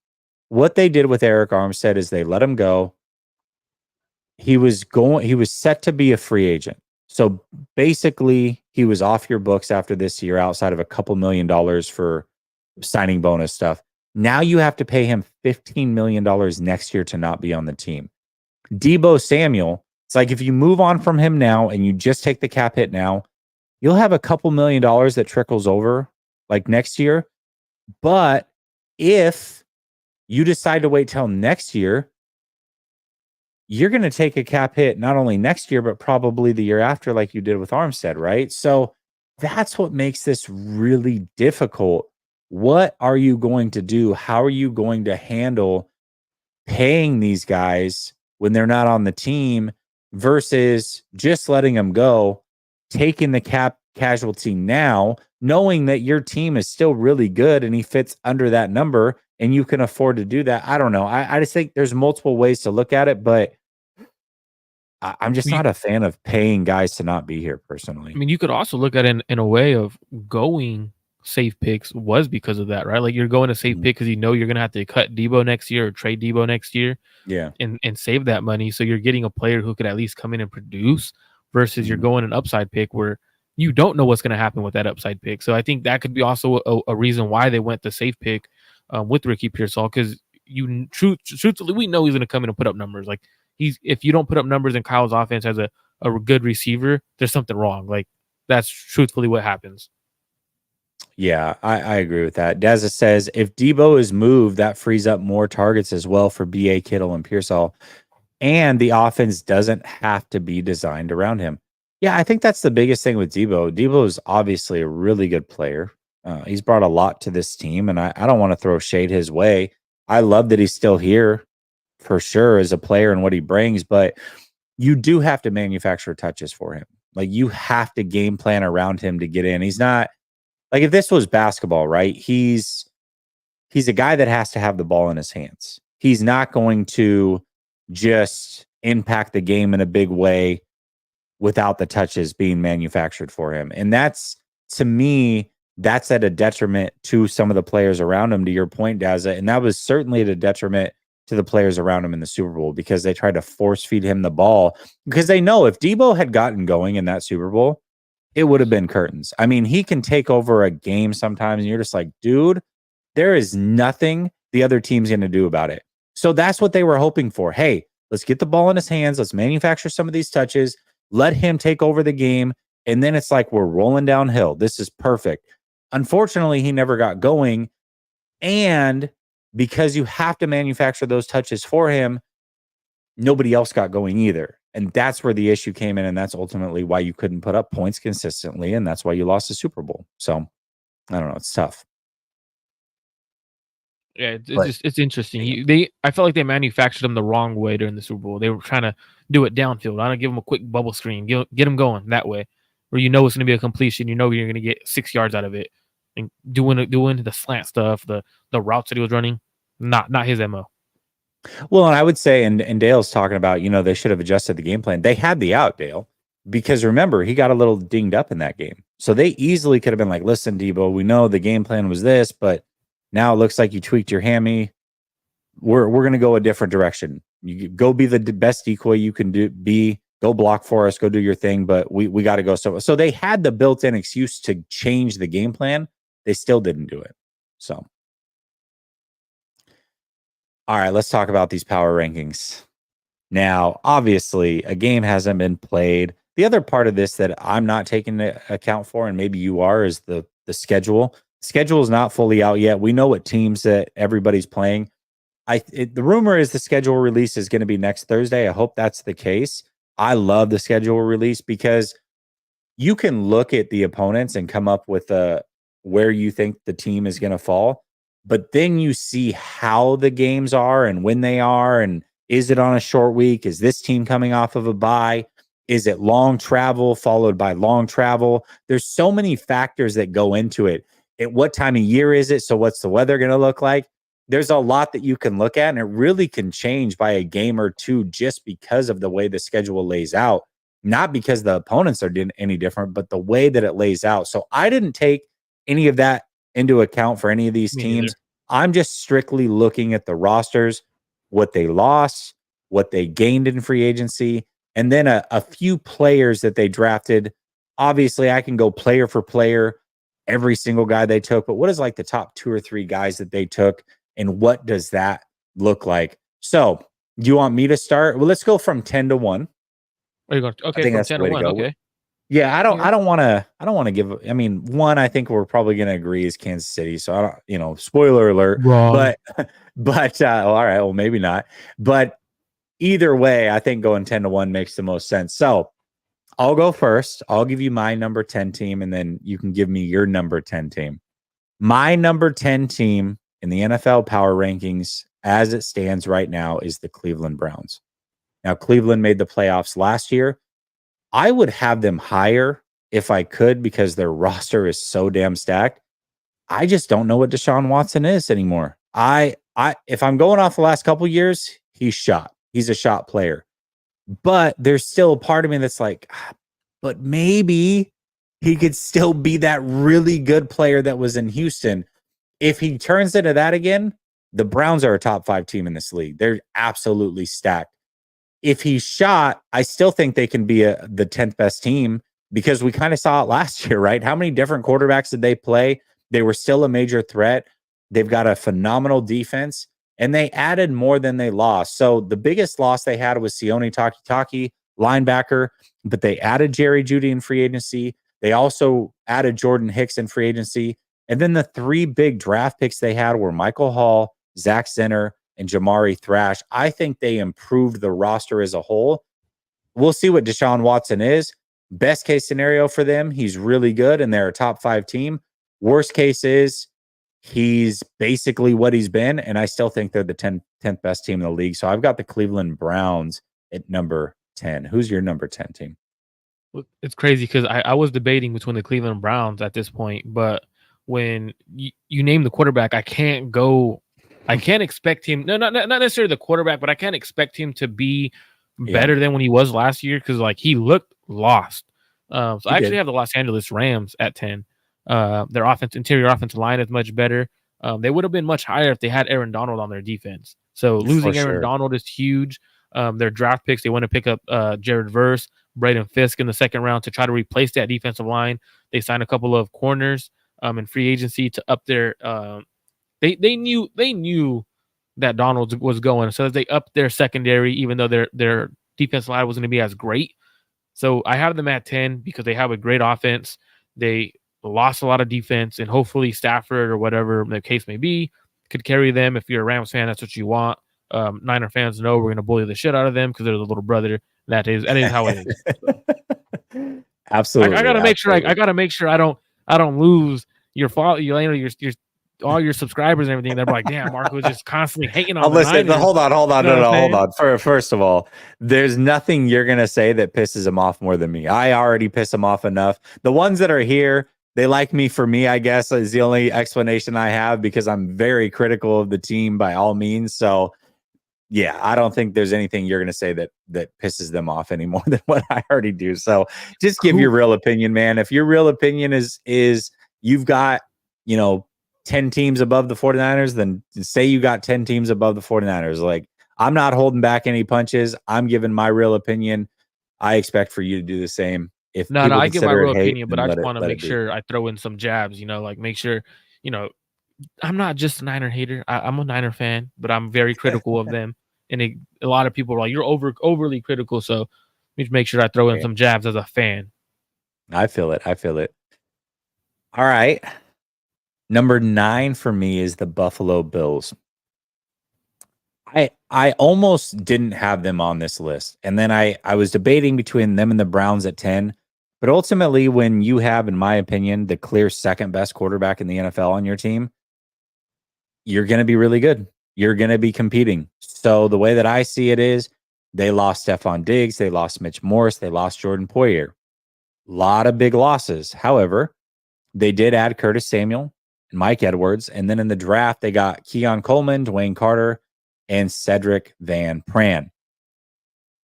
what they did with Eric Armstead is they let him go. He was set to be a free agent. So basically, he was off your books after this year outside of a couple $1 million for signing bonus stuff. Now you have to pay him $15 million next year to not be on the team. Debo Samuel, it's like if you move on from him now and you just take the cap hit now, you'll have a couple $1 million that trickles over like next year. But if you decide to wait till next year, you're going to take a cap hit not only next year, but probably the year after, like you did with Armstead, right? So that's what makes this really difficult. What are you going to do? How are you going to handle paying these guys when they're not on the team versus just letting them go, taking the cap casualty now, knowing that your team is still really good and he fits under that number and you can afford to do that? I don't know. I just think there's multiple ways to look at it, but I'm just not a fan of paying guys to not be here personally. I mean, you could also look at it in a way of going safe picks was because of that, right? Like you're going to safe pick because you know you're going to have to cut Debo next year or trade Debo next year, and save that money. So you're getting a player who could at least come in and produce versus you're going an upside pick where you don't know what's going to happen with that upside pick. So I think that could be also a reason why they went the safe pick with Ricky Pearsall because truthfully we know he's going to come in and put up numbers. Like if you don't put up numbers and Kyle's offense has a good receiver, there's something wrong. Like that's truthfully what happens. Yeah, I agree with that. Dazza says if Debo is moved, that frees up more targets as well for BA, Kittle, and Pearsall. And the offense doesn't have to be designed around him. Yeah, I think that's the biggest thing with Debo. Debo is obviously a really good player. He's brought a lot to this team, and I don't want to throw shade his way. I love that he's still here for sure as a player and what he brings, but you do have to manufacture touches for him. Like you have to game plan around him to get in. He's not like if this was basketball, right? He's a guy that has to have the ball in his hands. He's not going to just impact the game in a big way without the touches being manufactured for him. And that's, to me, that's at a detriment to some of the players around him, to your point, Daza. And that was certainly at a detriment to the players around him in the Super Bowl, because they tried to force feed him the ball, because they know if Debo had gotten going in that Super Bowl, it would have been curtains. I mean, he can take over a game sometimes, and you're just like, dude, there is nothing the other team's going to do about it. So that's what they were hoping for. Hey, let's get the ball in his hands. Let's manufacture some of these touches. Let him take over the game. And then it's like we're rolling downhill. This is perfect. Unfortunately, he never got going. And because you have to manufacture those touches for him, nobody else got going either. And that's where the issue came in. And that's ultimately why you couldn't put up points consistently. And that's why you lost the Super Bowl. So I don't know. It's tough. Yeah, it's interesting. I felt like they manufactured them the wrong way during the Super Bowl. They were trying to do it downfield. I don't give them a quick bubble screen, get them going that way, where it's going to be a completion. You're going to get 6 yards out of it, and doing the slant stuff, the routes that he was running, not his MO. Well, and I would say, and Dale's talking about, they should have adjusted the game plan. They had the out, Dale, because remember, he got a little dinged up in that game. So they easily could have been like, listen, Debo, we know the game plan was this, but now it looks like you tweaked your hammy. We're going to go a different direction. You go be the best decoy you can be. Go block for us. Go do your thing. But we got to go. So they had the built-in excuse to change the game plan. They still didn't do it. So, all right, let's talk about these power rankings. Now, obviously, a game hasn't been played. The other part of this that I'm not taking into account for, and maybe you are, is the schedule. Schedule is not fully out yet. We know what teams that everybody's playing. The rumor is the schedule release is going to be next Thursday. I hope that's the case. I love the schedule release because you can look at the opponents and come up with where you think the team is going to fall. But then you see how the games are and when they are, and is it on a short week? Is this team coming off of a bye? Is it long travel followed by long travel? There's so many factors that go into it. At what time of year is it? So what's the weather going to look like? There's a lot that you can look at, and it really can change by a game or two just because of the way the schedule lays out. Not because the opponents are any different, but the way that it lays out. So I didn't take any of that into account for any of these teams. I'm just strictly looking at the rosters, what they lost, what they gained in free agency, and then a few players that they drafted. Obviously, I can go player for player, every single guy they took, but what is like the top 2 or 3 guys that they took, and what does that look like? So, do you want me to start? Well, let's go from 10 to 1. Are you going? Okay, from 10 to 1. Okay. Yeah, I don't want to give. I mean, one, I think we're probably going to agree is Kansas City. So I don't, spoiler alert. Wrong. But all right, well, maybe not. But either way, I think going 10 to 1 makes the most sense. So I'll go first. I'll give you my number 10 team, and then you can give me your number 10 team. My number 10 team in the NFL power rankings, as it stands right now, is the Cleveland Browns. Now, Cleveland made the playoffs last year. I would have them higher if I could, because their roster is so damn stacked. I just don't know what Deshaun Watson is anymore. If I'm going off the last couple of years, he's shot. He's a shot player. But there's still a part of me that's like, but maybe he could still be that really good player that was in Houston. If he turns into that again, the Browns are a top 5 team in this league. They're absolutely stacked. If he's shot, I still think they can be the 10th best team, because we kind of saw it last year, right? How many different quarterbacks did they play? They were still a major threat. They've got a phenomenal defense, and they added more than they lost. So the biggest loss they had was Sione Takitaki, linebacker, but they added Jerry Jeudy in free agency. They also added Jordan Hicks in free agency. And then the 3 big draft picks they had were Michael Hall, Zach Zenner, and Jamari Thrash. I think they improved the roster as a whole. We'll see what Deshaun Watson is. Best case scenario for them, he's really good and they're a top 5 team. Worst case is he's basically what he's been, and I still think they're the 10th best team in the league. So I've got the Cleveland Browns at number 10. Who's your number 10 team? It's crazy because I was debating between the Cleveland Browns at this point, but when you name the quarterback, I can't expect him. No, not necessarily the quarterback, but I can't expect him to be better than when he was last year, because like he looked lost. So He I actually did have the Los Angeles Rams at 10. Their interior offensive line is much better. They would have been much higher if they had Aaron Donald on their defense. So for losing Aaron sure. Donald is huge. Their draft picks, they want to pick up Jared Verse, Braden Fisk in the second round to try to replace that defensive line. They signed a couple of corners in free agency to up their. They knew that Donald was going, so they upped their secondary, even though their defensive line wasn't going to be as great. So I have them at 10 because they have a great offense. They lost a lot of defense, and hopefully Stafford or whatever the case may be could carry them. If you're a Rams fan, that's what you want. Niner fans know we're going to bully the shit out of them because they're the little brother. That is how it is. So Absolutely. I got to make sure I got to make sure I don't lose your follow. Your all your subscribers and everything. They're like, damn, Marco was just constantly hating on the listen, Niners. hold on. You know what I'm Hold saying? on. First of all, there's nothing you're gonna say that pisses him off more than me. I already piss him off enough. The ones that are here, they like me for me, I guess, is the only explanation I have because I'm very critical of the team by all means. So yeah, I don't think there's anything you're gonna say that pisses them off any more than what I already do. So just give your real opinion, man. If your real opinion is you've got, 10 teams above the 49ers, then say you got 10 teams above the 49ers. Like, I'm not holding back any punches. I'm giving my real opinion. I expect for you to do the same. If No, people I give my consider real it hate, opinion, but then I let just it want to let make it be. sure I throw in some jabs, like make sure, I'm not just a Niner hater. I'm a Niner fan, but I'm very critical of them. And a lot of people are like, you're overly critical. So let me make sure I throw in some jabs as a fan. I feel it. All right. Number 9 for me is the Buffalo Bills. I almost didn't have them on this list. And then I was debating between them and the Browns at 10. But ultimately, when you have, in my opinion, the clear second best quarterback in the NFL on your team, you're going to be really good. You're going to be competing. So the way that I see it is they lost Stephon Diggs, they lost Mitch Morse, they lost Jordan Poyer. A lot of big losses. However, they did add Curtis Samuel and Mike Edwards. And then in the draft, they got Keon Coleman, Dwayne Carter, and Cedric Van Pran.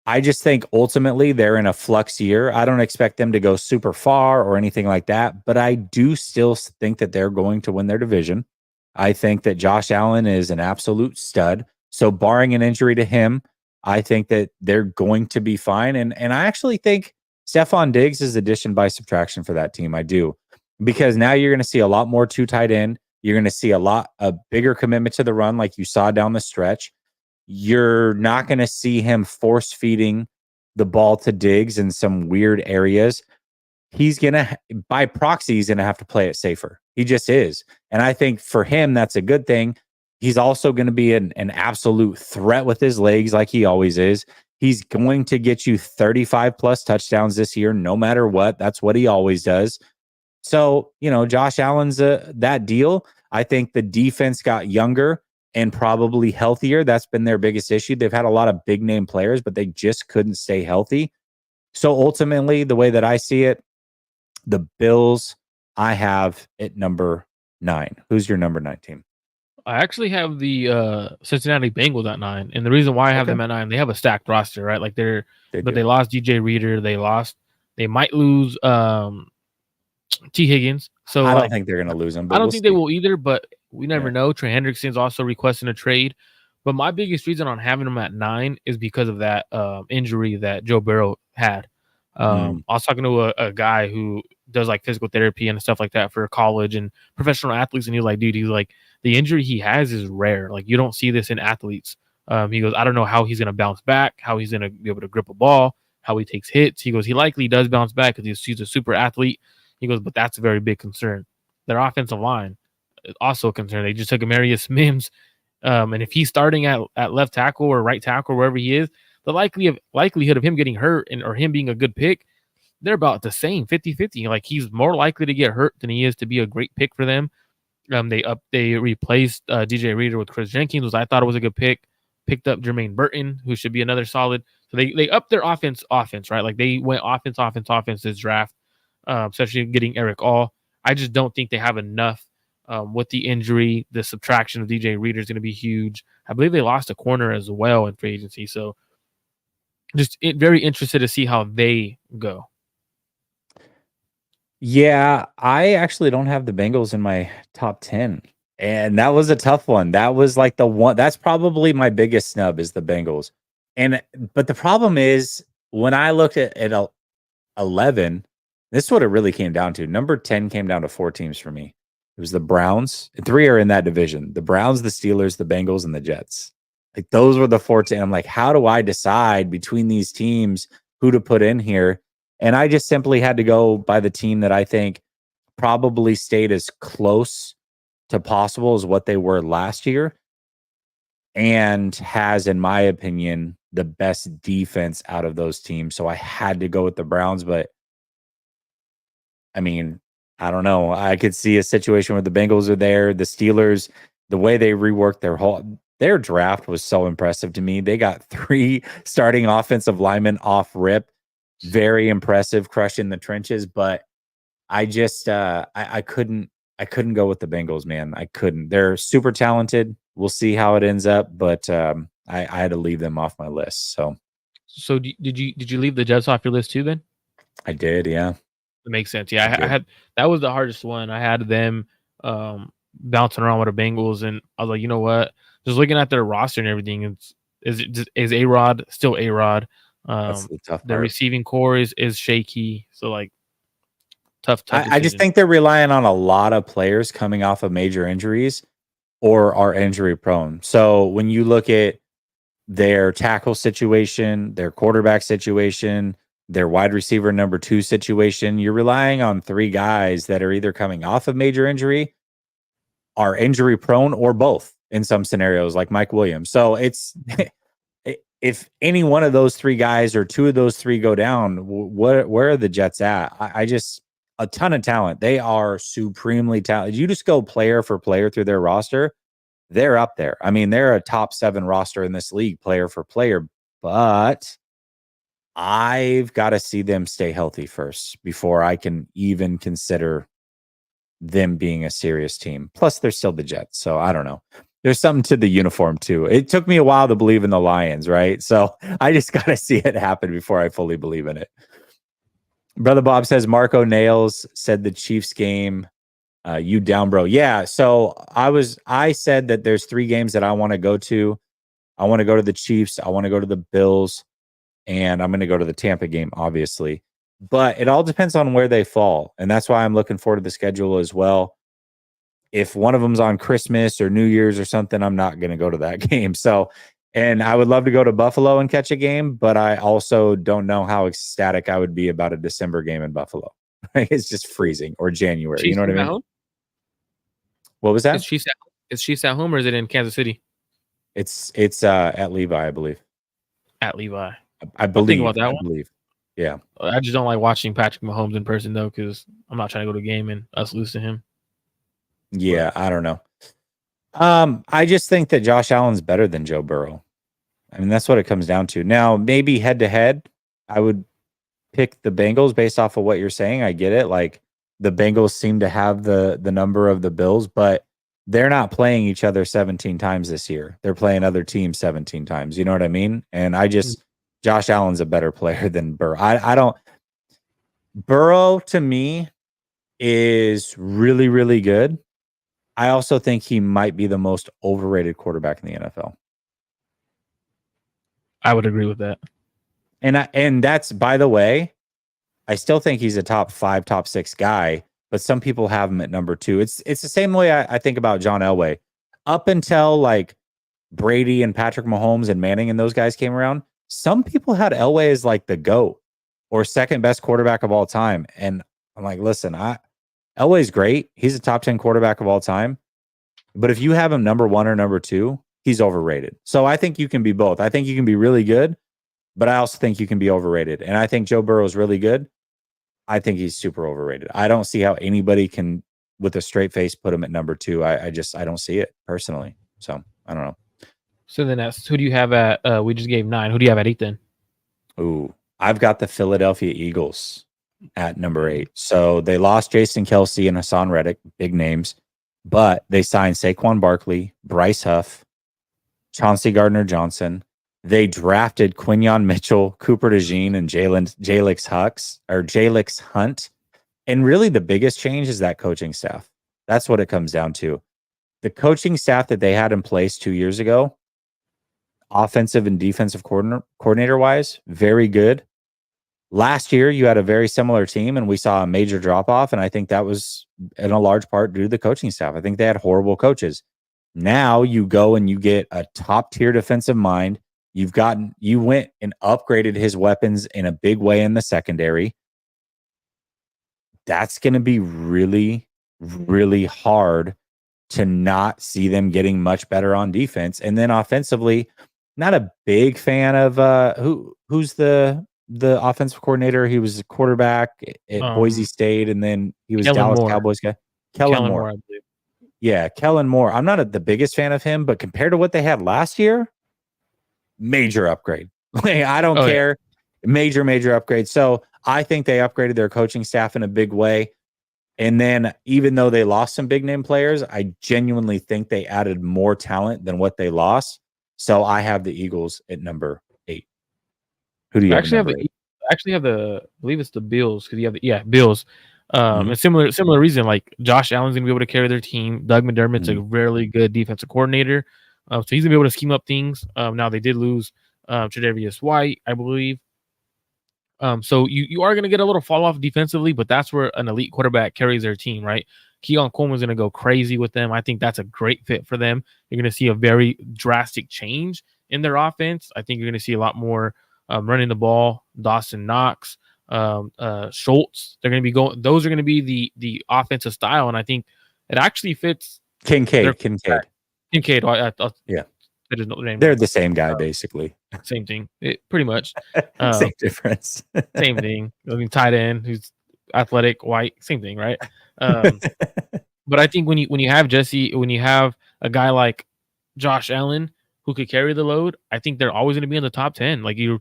I just think ultimately they're in a flux year. I don't expect them to go super far or anything like that, but I do still think that they're going to win their division. I think that Josh Allen is an absolute stud. So barring an injury to him, I think that they're going to be fine. And I actually think Stephon Diggs is addition by subtraction for that team. I do. Because now you're going to see a lot more two tight end. You're going to see a bigger commitment to the run like you saw down the stretch. You're not going to see him force feeding the ball to Diggs in some weird areas. He's going to, by proxy, he's going to have to play it safer. He just is. And I think for him, that's a good thing. He's also going to be an absolute threat with his legs like he always is. He's going to get you 35 plus touchdowns this year, no matter what. That's what he always does. So, Josh Allen's that deal. I think the defense got younger and probably healthier. That's been their biggest issue. They've had a lot of big name players, but they just couldn't stay healthy. So ultimately, the way that I see it, the Bills, I have at number 9. Who's your number 9 team? I actually have the Cincinnati Bengals at 9. And the reason why I have them at 9, they have a stacked roster, right? Like they lost DJ Reader. They might lose T. Higgins. So I don't think they're going to lose him. But I don't think they will either, but we never know. Trey Hendrickson's also requesting a trade. But my biggest reason on having him at 9 is because of that injury that Joe Burrow had. I was talking to a guy who does like physical therapy and stuff like that for college and professional athletes. And he's like, dude, he's like, the injury he has is rare. Like, you don't see this in athletes. He goes, I don't know how he's going to bounce back, how he's going to be able to grip a ball, how he takes hits. He goes, he likely does bounce back because he's a super athlete. He goes, but that's a very big concern. Their offensive line is also a concern. They just took Amarius Mims. And if he's starting at left tackle or right tackle, wherever he is, the likelihood of him getting hurt or him being a good pick, they're about the same, 50-50. Like, he's more likely to get hurt than he is to be a great pick for them. They replaced DJ Reader with Chris Jenkins, which I thought it was a good pick. Picked up Jermaine Burton, who should be another solid. So they upped their offense, right? Like, they went offense this draft, especially getting Eric All. I just don't think they have enough with the injury. The subtraction of DJ Reader is going to be huge. I believe they lost a corner as well in free agency. So just very interested to see how they go. Yeah, I actually don't have the Bengals in my top 10. And that was a tough one. That was like the one that's probably my biggest snub is the Bengals. And but the problem is when I looked at 11, this is what it really came down to. Number 10 came down to 4 teams for me. It was the Browns. And 3 are in that division. The Browns, the Steelers, the Bengals, and the Jets. Like those were the 4 teams. I'm like, how do I decide between these teams who to put in here? And I just simply had to go by the team that I think probably stayed as close to possible as what they were last year and has, in my opinion, the best defense out of those teams. So I had to go with the Browns, but I mean, I don't know. I could see a situation where the Bengals are there. The Steelers, the way they reworked their draft was so impressive to me. They got 3 starting offensive linemen off rip. Very impressive, crushing the trenches. But I just I couldn't go with the Bengals, man. I couldn't. They're super talented. We'll see how it ends up, but I had to leave them off my list. So So did you leave the Jets off your list too? Then I did, yeah. it makes sense. I Yeah, I did. had that was the hardest one. I had them bouncing around with the Bengals, and I was like, you know what? Just looking at their roster and everything, is A Rod still A Rod? That's the tough The part. receiving core is shaky, so like tough I just decision. think they're relying on a lot of players coming off of major injuries or are injury prone. So when you look at their tackle situation, their quarterback situation, their wide receiver number 2 situation, you're relying on 3 guys that are either coming off of major injury, are injury prone, or both in some scenarios, like Mike Williams. So it's if any one of those 3 guys or 2 of those 3 go down, where are the Jets at? I just a ton of talent. They are supremely talented. You just go player for player through their roster, they're up there. I mean, they're a top 7 roster in this league, player for player. But I've got to see them stay healthy first before I can even consider them being a serious team. Plus, they're still the Jets. So I don't know. There's something to the uniform, too. It took me a while to believe in the Lions, right? So I just got to see it happen before I fully believe in it. Brother Bob says Marco Nails said the Chiefs game. You down, bro. Yeah. So I said that there's 3 games that I want to go to. I want to go to the Chiefs. I want to go to the Bills. And I'm going to go to the Tampa game, obviously. But it all depends on where they fall. And that's why I'm looking forward to the schedule as well. If one of them's on Christmas or New Year's or something, I'm not going to go to that game. So, and I would love to go to Buffalo and catch a game, but I also don't know how ecstatic I would be about a December game in Buffalo. It's just freezing, or January. You Chiefs know what I at mean? home? What was Is that? Chiefs at home or is it in Kansas City? It's at Levi, I believe. At Levi. I I'll think believe. about that I one. believe. Yeah. I just don't like watching Patrick Mahomes in person though, because I'm not trying to go to a game and us lose to him. Yeah. I don't know. I just think that Josh Allen's better than Joe Burrow. I mean, that's what it comes down to. Now, maybe head to head, I would pick the Bengals based off of what you're saying. I get it. Like the Bengals seem to have the number of the Bills, but they're not playing each other 17 times this year. They're playing other teams 17 times. You know what I mean? And Josh Allen's a better player than Burrow. I don't Burrow to me is really, really good. I also think he might be the most overrated quarterback in the NFL. I would agree with that. And that's, by the way, I still think he's a top 5, top 6 guy, but some people have him at number 2. It's the same way I think about John Elway. Up until like Brady and Patrick Mahomes and Manning and those guys came around, some people had Elway as like the GOAT or second best quarterback of all time. And I'm like, listen, Elway's great. He's a top 10 quarterback of all time. But if you have him number 1 or number 2, he's overrated. So I think you can be both. I think you can be really good, but I also think you can be overrated. And I think Joe Burrow is really good. I think he's super overrated. I don't see how anybody can, with a straight face, put him at number 2. I don't see it personally. So I don't know. So then that's who do you have at we just gave 9. Who do you have at 8 then? Ooh, I've got the Philadelphia Eagles at number 8. So they lost Jason Kelsey and Hassan Reddick, big names, but they signed Saquon Barkley, Bryce Huff, Chauncey Gardner-Johnson. They drafted Quinyon Mitchell, Cooper DeJean, and Jalix Hunt. And really the biggest change is that coaching staff. That's what it comes down to. The coaching staff that they had in place 2 years ago, offensive and defensive coordinator wise, very good. Last year, you had a very similar team, and we saw a major drop off. And I think that was in a large part due to the coaching staff. I think they had horrible coaches. Now you go and you get a top tier defensive mind. You went and upgraded his weapons in a big way in the secondary. That's going to be really, really hard to not see them getting much better on defense. And then offensively, not a big fan of who's the offensive coordinator. He was a quarterback at Boise State, and then he was Kellen Dallas Moore. Cowboys guy. Kellen Moore. I believe. Yeah, Kellen Moore. I'm not the biggest fan of him, but compared to what they had last year, major upgrade. I don't care. Yeah. Major upgrade. So I think they upgraded their coaching staff in a big way. And then even though they lost some big name players, I genuinely think they added more talent than what they lost. So I have the Eagles at number 8. Who do you actually have? I believe it's the Bills, because you have Bills. A similar reason, like Josh Allen's gonna be able to carry their team. Doug McDermott's a really good defensive coordinator, so he's gonna be able to scheme up things. Now they did lose Tre'Davious White, I believe. So you are gonna get a little fall off defensively, but that's where an elite quarterback carries their team, right? Keon Coleman's gonna go crazy with them. I think that's a great fit for them. You're gonna see a very drastic change in their offense. I think you're gonna see a lot more running the ball. Dawson Knox. Schultz, they're going to be going. Those are going to be the offensive style, and I think it actually fits. Kincaid. Yeah, they're the same guy basically. Same thing, pretty much. Same difference. Same thing. I mean, tight end who's athletic, white, same thing, right? But I think when you have a guy like Josh Allen who could carry the load, I think they're always going to be in the top 10. Like you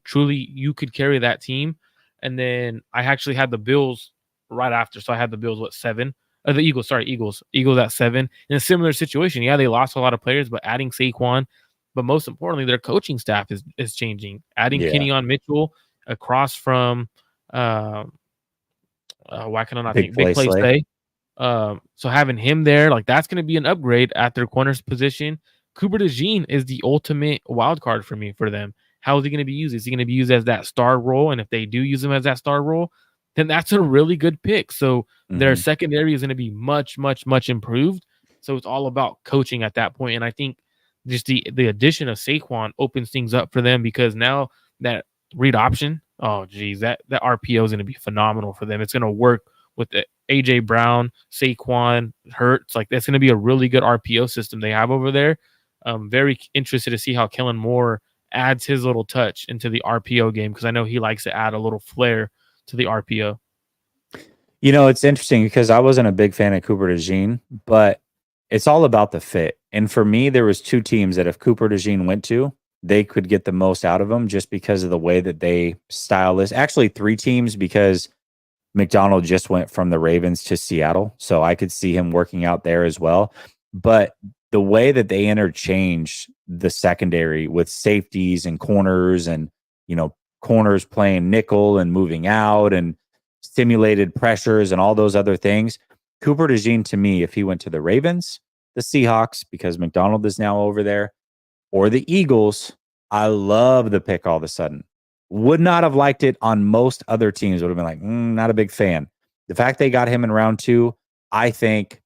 could carry that team. And then I actually had the Bills right after. So I had the Bills, 7? The Eagles, Eagles at 7. In a similar situation. Yeah, they lost a lot of players, but adding Saquon. But most importantly, their coaching staff is changing. Adding Kenyon Mitchell across from why can I not think? Big Play Stay. So having him there, like that's going to be an upgrade at their corners position. Cooper DeJean is the ultimate wild card for me for them. How is he going to be used? Is he going to be used as that star role? And if they do use him as that star role, then that's a really good pick. So their secondary is going to be much, much, much improved. So it's all about coaching at that point. And I think just the addition of Saquon opens things up for them, because now that read option, that RPO is going to be phenomenal for them. It's going to work with the AJ Brown, Saquon, Hurts. Like that's going to be a really good RPO system they have over there. I'm very interested to see how Kellen Moore adds his little touch into the RPO game, because I know he likes to add a little flair to the RPO. You know, it's interesting because I wasn't a big fan of Cooper DeJean, but it's all about the fit. And for me, there was 2 teams that if Cooper DeJean went to, they could get the most out of him just because of the way that they style this. Actually, 3 teams, because McDonald just went from the Ravens to Seattle. So I could see him working out there as well. But the way that they interchange the secondary with safeties and corners, and, corners playing nickel and moving out and simulated pressures and all those other things. Cooper DeJean, to me, if he went to the Ravens, the Seahawks, because McDonald is now over there, or the Eagles, I love the pick all of a sudden. Would not have liked it on most other teams. Would have been like, not a big fan. The fact they got him in round 2, I think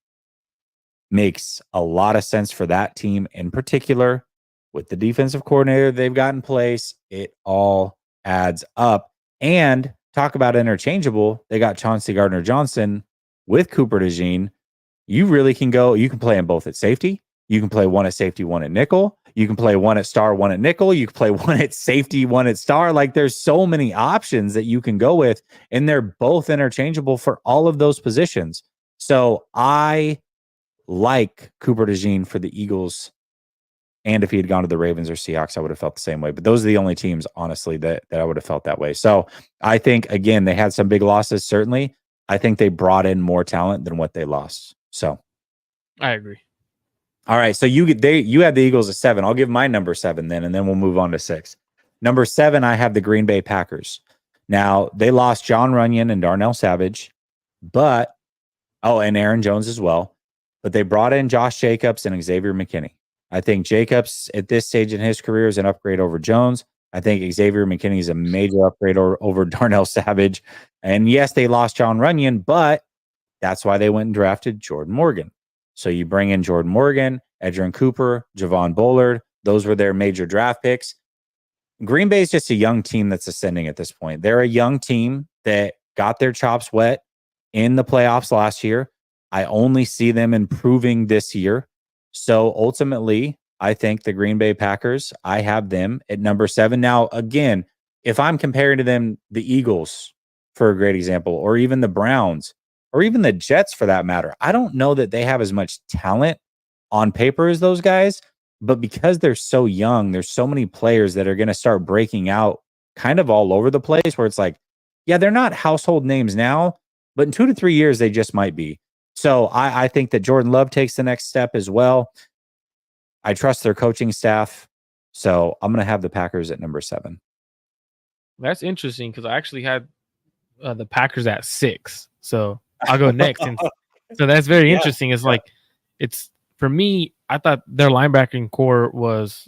makes a lot of sense for that team in particular. With the defensive coordinator they've got in place, it all adds up. And talk about interchangeable. They got Chauncey Gardner-Johnson with Cooper DeJean. You really can go. You can play them both at safety. You can play one at safety, one at nickel. You can play one at star, one at nickel. You can play one at safety, one at star. Like there's so many options that you can go with, and they're both interchangeable for all of those positions. So I like Cooper DeJean for the Eagles. And if he had gone to the Ravens or Seahawks, I would have felt the same way. But those are the only teams, honestly, that I would have felt that way. So I think, again, they had some big losses, certainly. I think they brought in more talent than what they lost. So I agree. All right. So you had the Eagles at 7. I'll give my number 7 then, and then we'll move on to 6. Number 7, I have the Green Bay Packers. Now, they lost John Runyon and Darnell Savage. But, and Aaron Jones as well. But they brought in Josh Jacobs and Xavier McKinney. I think Jacobs at this stage in his career is an upgrade over Jones. I think Xavier McKinney is a major upgrade over Darnell Savage. And yes, they lost John Runyon, but that's why they went and drafted Jordan Morgan. So you bring in Jordan Morgan, Edgerrin Cooper, Javon Bullard. Those were their major draft picks. Green Bay is just a young team that's ascending at this point. They're a young team that got their chops wet in the playoffs last year. I only see them improving this year. So ultimately, I think the Green Bay Packers, I have them at number 7. Now, again, if I'm comparing to them, the Eagles, for a great example, or even the Browns, or even the Jets for that matter, I don't know that they have as much talent on paper as those guys. But because they're so young, there's so many players that are going to start breaking out kind of all over the place where it's like, yeah, they're not household names now, but in 2 to 3 years, they just might be. So I think that Jordan Love takes the next step as well. I trust their coaching staff. So I'm going to have the Packers at number 7. That's interesting because I actually had the Packers at 6. So I'll go next. And so that's very interesting. It's like, it's for me, I thought their linebacking core was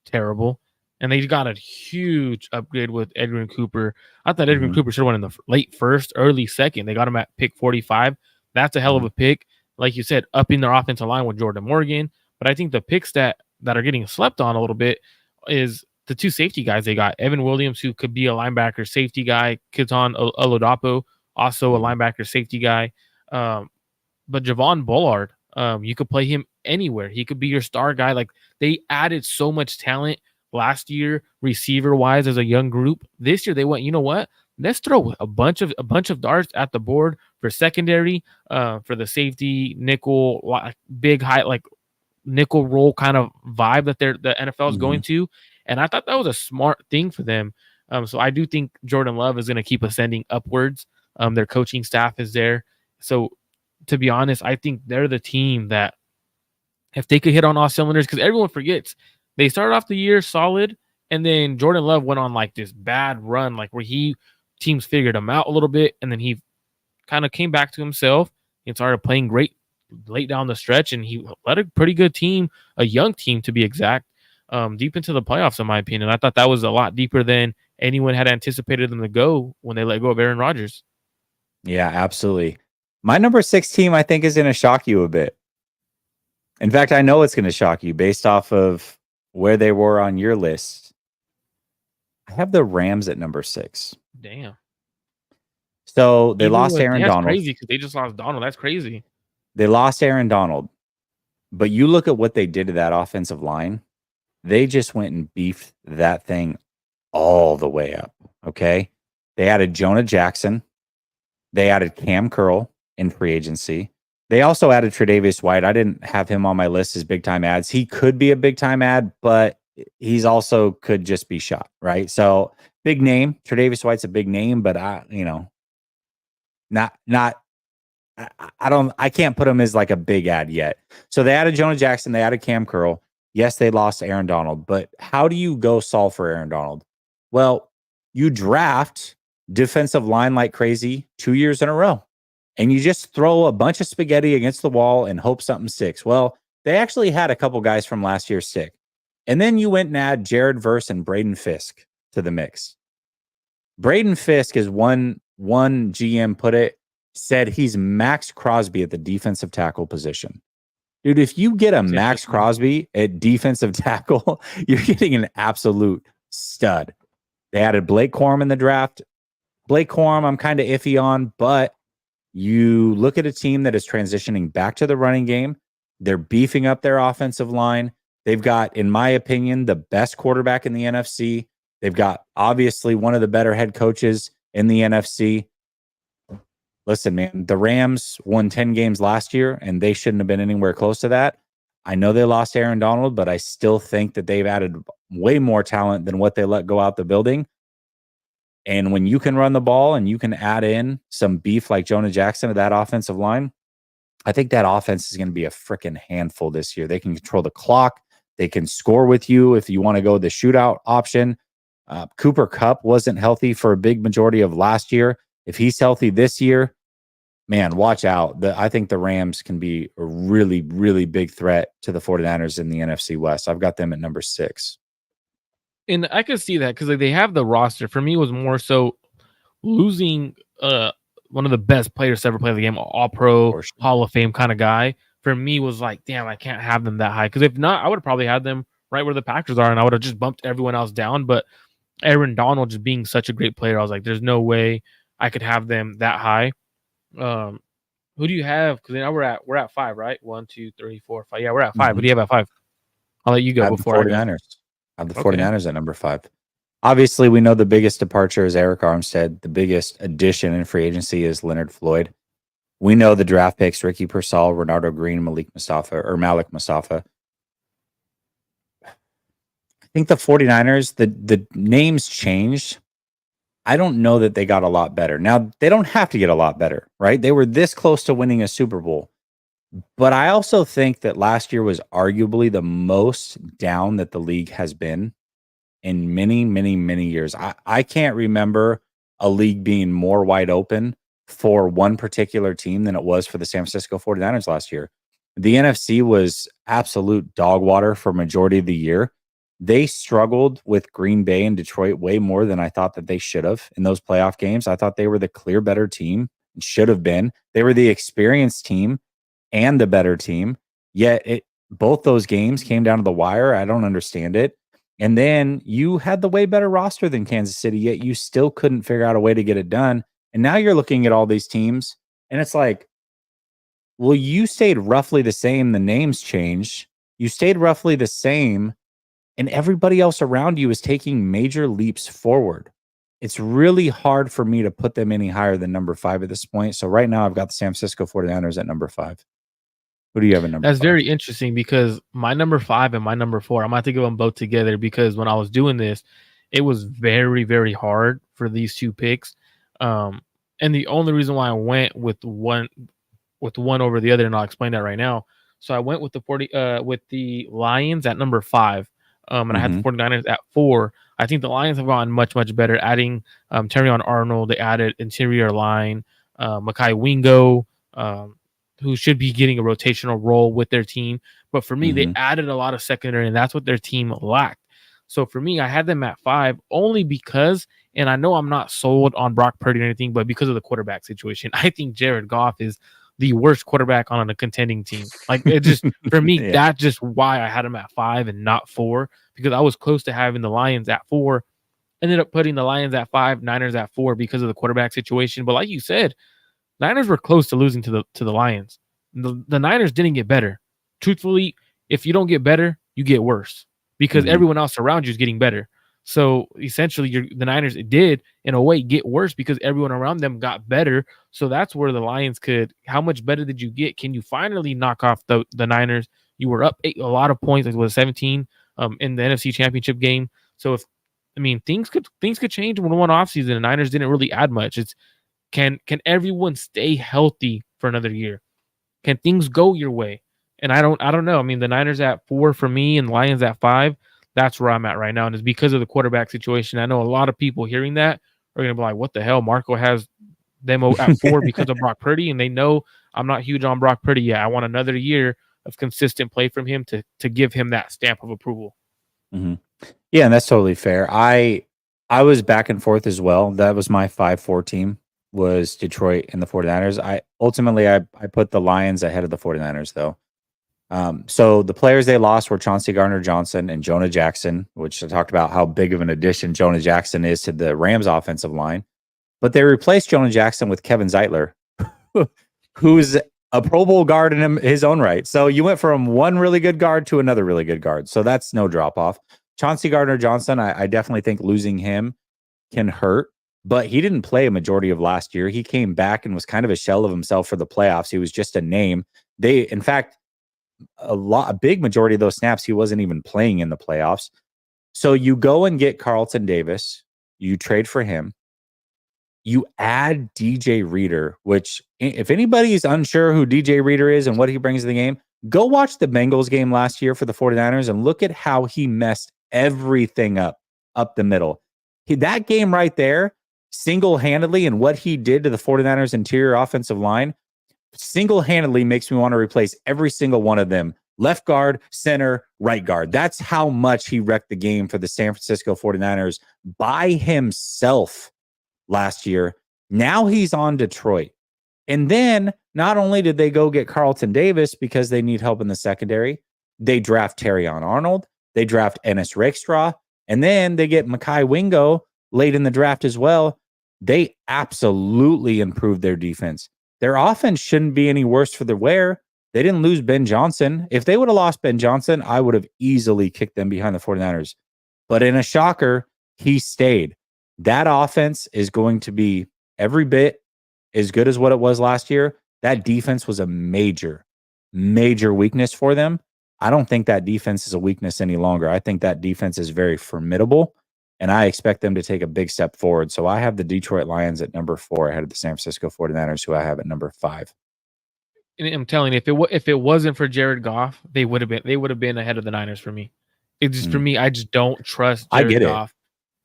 terrible. And they got a huge upgrade with Edgerrin Cooper. I thought Edgerrin Cooper should have won in the late first, early second. They got him at pick 45. That's a hell of a pick. Like you said, upping their offensive line with Jordan Morgan. But I think the picks that are getting slept on a little bit is the 2 safety guys they got. Evan Williams, who could be a linebacker safety guy. Keaton Oladapo, also a linebacker safety guy. But Javon Bullard, you could play him anywhere. He could be your star guy. Like, they added so much talent last year, receiver wise, as a young group. This year they went, you know what? Let's throw a bunch of darts at the board for secondary, for the safety, nickel, big high, like nickel roll kind of vibe that the NFL is going to. And I thought that was a smart thing for them. So I do think Jordan Love is going to keep ascending upwards. Their coaching staff is there. So to be honest, I think they're the team that if they could hit on all cylinders, because everyone forgets they started off the year solid, and then Jordan Love went on like this bad run, like where teams figured him out a little bit, and then he kind of came back to himself and started playing great late down the stretch, and he led a pretty good team, a young team to be exact, deep into the playoffs, in my opinion. I thought that was a lot deeper than anyone had anticipated them to go when they let go of Aaron Rodgers. Yeah, absolutely. My number 6 team, I think, is going to shock you a bit. In fact, I know it's going to shock you based off of where they were on your list. I have the Rams at number 6. Damn. So they lost Aaron Donald. That's crazy because they just lost Donald. That's crazy. They lost Aaron Donald. But you look at what they did to that offensive line. They just went and beefed that thing all the way up. Okay. They added Jonah Jackson. They added Cam Curl in free agency. They also added Tre'Davious White. I didn't have him on my list as big time ads. He could be a big time ad, but he's also could just be shot, right? So big name. Tre'Davious White's a big name, but I can't put him as like a big ad yet. So they added Jonah Jackson. They added Cam Curl. Yes, they lost Aaron Donald, but how do you go solve for Aaron Donald? Well, you draft defensive line like crazy 2 years in a row. And you just throw a bunch of spaghetti against the wall and hope something sticks. Well, they actually had a couple guys from last year stick. And then you went and add Jared Verse and Braden Fisk to the mix. Braden Fisk, is one GM put it, said he's Max Crosby at the defensive tackle position. Dude, if you get a Max Crosby at defensive tackle, you're getting an absolute stud. They added Blake Corum in the draft. Blake Corum, I'm kind of iffy on, but you look at a team that is transitioning back to the running game. They're beefing up their offensive line. They've got, in my opinion, the best quarterback in the NFC. They've got, obviously, one of the better head coaches in the NFC. Listen, man, the Rams won 10 games last year, and they shouldn't have been anywhere close to that. I know they lost Aaron Donald, but I still think that they've added way more talent than what they let go out the building. And when you can run the ball and you can add in some beef like Jonah Jackson to that offensive line, I think that offense is going to be a freaking handful this year. They can control the clock. They can score with you if you want to go the shootout option. Cooper Kupp wasn't healthy for a big majority of last year. If he's healthy this year, man, watch out. I think the Rams can be a really, really big threat to the 49ers in the NFC West. I've got them at number 6. And I could see that because like, they have the roster. For me, it was more so losing one of the best players to ever play the game, all pro, Sure. Hall of Fame kind of guy. For me, was like, damn, I can't have them that high. Because if not, I would have probably had them right where the Packers are, and I would have just bumped everyone else down. But Aaron Donald just being such a great player, I was like, there's no way I could have them that high. Who do you have? Because now we're at 5, right? 1, 2, 3, 4, 5. Yeah, we're at 5. Mm-hmm. Who do you have at 5? I'll let you go I have before the 49ers. I have the Okay. 49ers at number 5. Obviously, we know the biggest departure is Eric Armstead. The biggest addition in free agency is Leonard Floyd. We know the draft picks, Ricky Pearsall, Renardo Green, Malik Mustafa. I think the 49ers, the names changed. I don't know that they got a lot better. Now, they don't have to get a lot better, right? They were this close to winning a Super Bowl. But I also think that last year was arguably the most down that the league has been in many, many, many years. I can't remember a league being more wide open for one particular team than it was for the San Francisco 49ers last year. The NFC was absolute dog water for majority of the year. They struggled with Green Bay and Detroit way more than I thought that they should have in those playoff games. I thought they were the clear better team and should have been. They were the experienced team and the better team. Yet both those games came down to the wire. I don't understand it. And then you had the way better roster than Kansas City, yet you still couldn't figure out a way to get it done. And now you're looking at all these teams, and it's like, well, you stayed roughly the same. The names changed. You stayed roughly the same, and everybody else around you is taking major leaps forward. It's really hard for me to put them any higher than number 5 at this point. So right now I've got the San Francisco 49ers at number 5. Who do you have at number 5? That's very interesting because my number 5 and my number 4, I'm going to give them both together because when I was doing this, it was very, very hard for these two picks. And the only reason why I went with one over the other, and I'll explain that right now. So I went with the Lions at number 5. And I had the 49ers at 4. I think the Lions have gone much, much better, adding Terrion Arnold. They added interior line, Makai Wingo, who should be getting a rotational role with their team. But for me, they added a lot of secondary, and that's what their team lacked. So for me, I had them at 5 only because, and I know I'm not sold on Brock Purdy or anything, but because of the quarterback situation. I think Jared Goff is the worst quarterback on a contending team. Like it just, for me, that's just why I had him at 5 and not 4, because I was close to having the Lions at 4. Ended up putting the Lions at 5, Niners at 4 because of the quarterback situation. But like you said, Niners were close to losing to the Lions. The Niners didn't get better. Truthfully, if you don't get better, you get worse because everyone else around you is getting better. So essentially, the Niners did, in a way, get worse because everyone around them got better. So that's where the Lions could. How much better did you get? Can you finally knock off the Niners? You were up a lot of points. It was 17 in the NFC Championship game. So things could change in one offseason. The Niners didn't really add much. It's can everyone stay healthy for another year? Can things go your way? And I don't know. I mean, the Niners at 4 for me and Lions at 5. That's where I'm at right now. And it's because of the quarterback situation. I know a lot of people hearing that are going to be like, what the hell? Marco has them at 4 because of Brock Purdy. And they know I'm not huge on Brock Purdy yet. I want another year of consistent play from him to give him that stamp of approval. Yeah, and that's totally fair. I was back and forth as well. That was my 5-4 team, was Detroit and the 49ers. I put the Lions ahead of the 49ers, though. So the players they lost were Chauncey Gardner-Johnson and Jonah Jackson, which I talked about how big of an addition Jonah Jackson is to the Rams offensive line. But they replaced Jonah Jackson with Kevin Zeitler, who's a Pro Bowl guard in his own right. So you went from one really good guard to another really good guard. So that's no drop off. Chauncey Gardner-Johnson, I definitely think losing him can hurt, but he didn't play a majority of last year. He came back and was kind of a shell of himself for the playoffs. He was just a name. In fact, a big majority of those snaps, he wasn't even playing in the playoffs. So you go and get Carlton Davis, you trade for him, you add DJ Reader, which if anybody's unsure who DJ Reader is and what he brings to the game, go watch the Bengals game last year for the 49ers and look at how he messed everything up the middle. That game right there single-handedly, and what he did to the 49ers interior offensive line single-handedly makes me want to replace every single one of them. Left guard, center, right guard. That's how much he wrecked the game for the San Francisco 49ers by himself last year. Now he's on Detroit. And then not only did they go get Carlton Davis because they need help in the secondary, they draft Terrion Arnold, they draft Ennis Rakestraw, and then they get Mekhi Wingo late in the draft as well. They absolutely improved their defense. Their offense shouldn't be any worse for the wear. They didn't lose Ben Johnson. If they would have lost Ben Johnson, I would have easily kicked them behind the 49ers. But in a shocker, he stayed. That offense is going to be every bit as good as what it was last year. That defense was a major, major weakness for them. I don't think that defense is a weakness any longer. I think that defense is very formidable, and I expect them to take a big step forward. So I have the Detroit Lions at number 4 ahead of the San Francisco 49ers, who I have at number 5. And I'm telling you, if it wasn't for Jared Goff, they would have been ahead of the Niners for me. It's just for me, I just don't trust Jared Goff.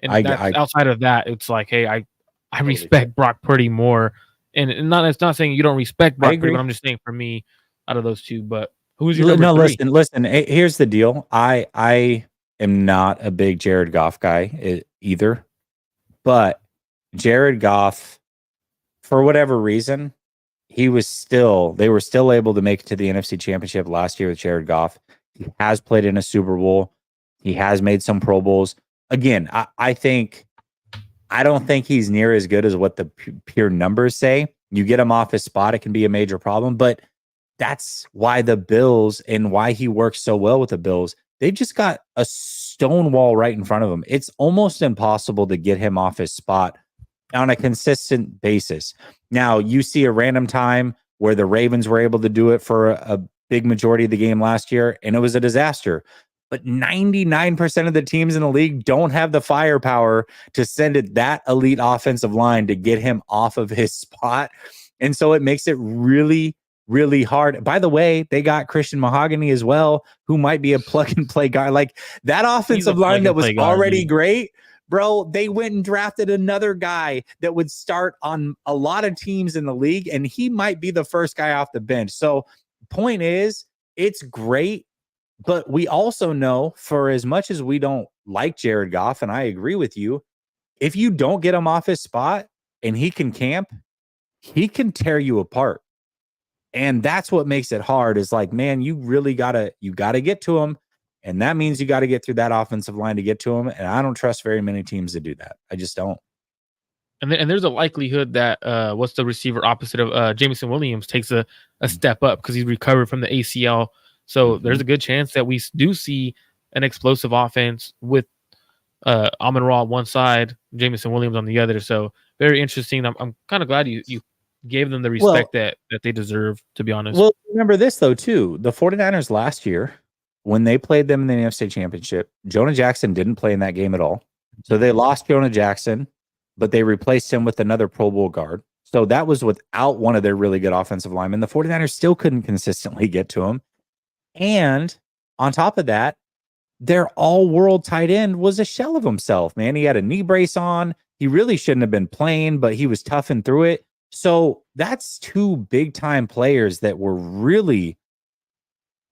And outside of that, it's like, hey, I respect Brock Purdy more. And it's not saying you don't respect Brock Purdy, but I'm just saying for me, out of those two. But who's your number 3? Listen. Here's the deal. I am not a big Jared Goff guy either, but Jared Goff, for whatever reason, they were still able to make it to the NFC Championship last year with Jared Goff. He has played in a Super Bowl. He has made some Pro Bowls. Again, I don't think he's near as good as what the pure numbers say. You get him off his spot, it can be a major problem, but that's why the Bills and why he works so well with the Bills. They've just got a stone wall right in front of him. It's almost impossible to get him off his spot on a consistent basis. Now, you see a random time where the Ravens were able to do it for a big majority of the game last year, and it was a disaster. But 99% of the teams in the league don't have the firepower to send it that elite offensive line to get him off of his spot. And so it makes it really, really hard. By the way, they got Christian Mahogany as well, who might be a plug and play guy. Like that offensive line that was already great, bro. They went and drafted another guy that would start on a lot of teams in the league, and he might be the first guy off the bench. So point is, it's great. But we also know, for as much as we don't like Jared Goff, and I agree with you, if you don't get him off his spot and he can camp, he can tear you apart. And that's what makes it hard is like, man, you really gotta get to him. And that means you got to get through that offensive line to get to him. And I don't trust very many teams to do that. I just don't. And there's a likelihood that what's the receiver opposite of Jameson Williams takes a step up because he's recovered from the ACL. So there's a good chance that we do see an explosive offense with Amon-Ra on one side, Jameson Williams on the other. So very interesting. I'm kind of glad you gave them the respect that they deserve, to be honest. Well, remember this, though, too. The 49ers last year, when they played them in the NFC Championship, Jonah Jackson didn't play in that game at all. So they lost Jonah Jackson, but they replaced him with another Pro Bowl guard. So that was without one of their really good offensive linemen. The 49ers still couldn't consistently get to him. And on top of that, their all-world tight end was a shell of himself, man. He had a knee brace on. He really shouldn't have been playing, but he was toughing through it. So that's 2 big-time players that were really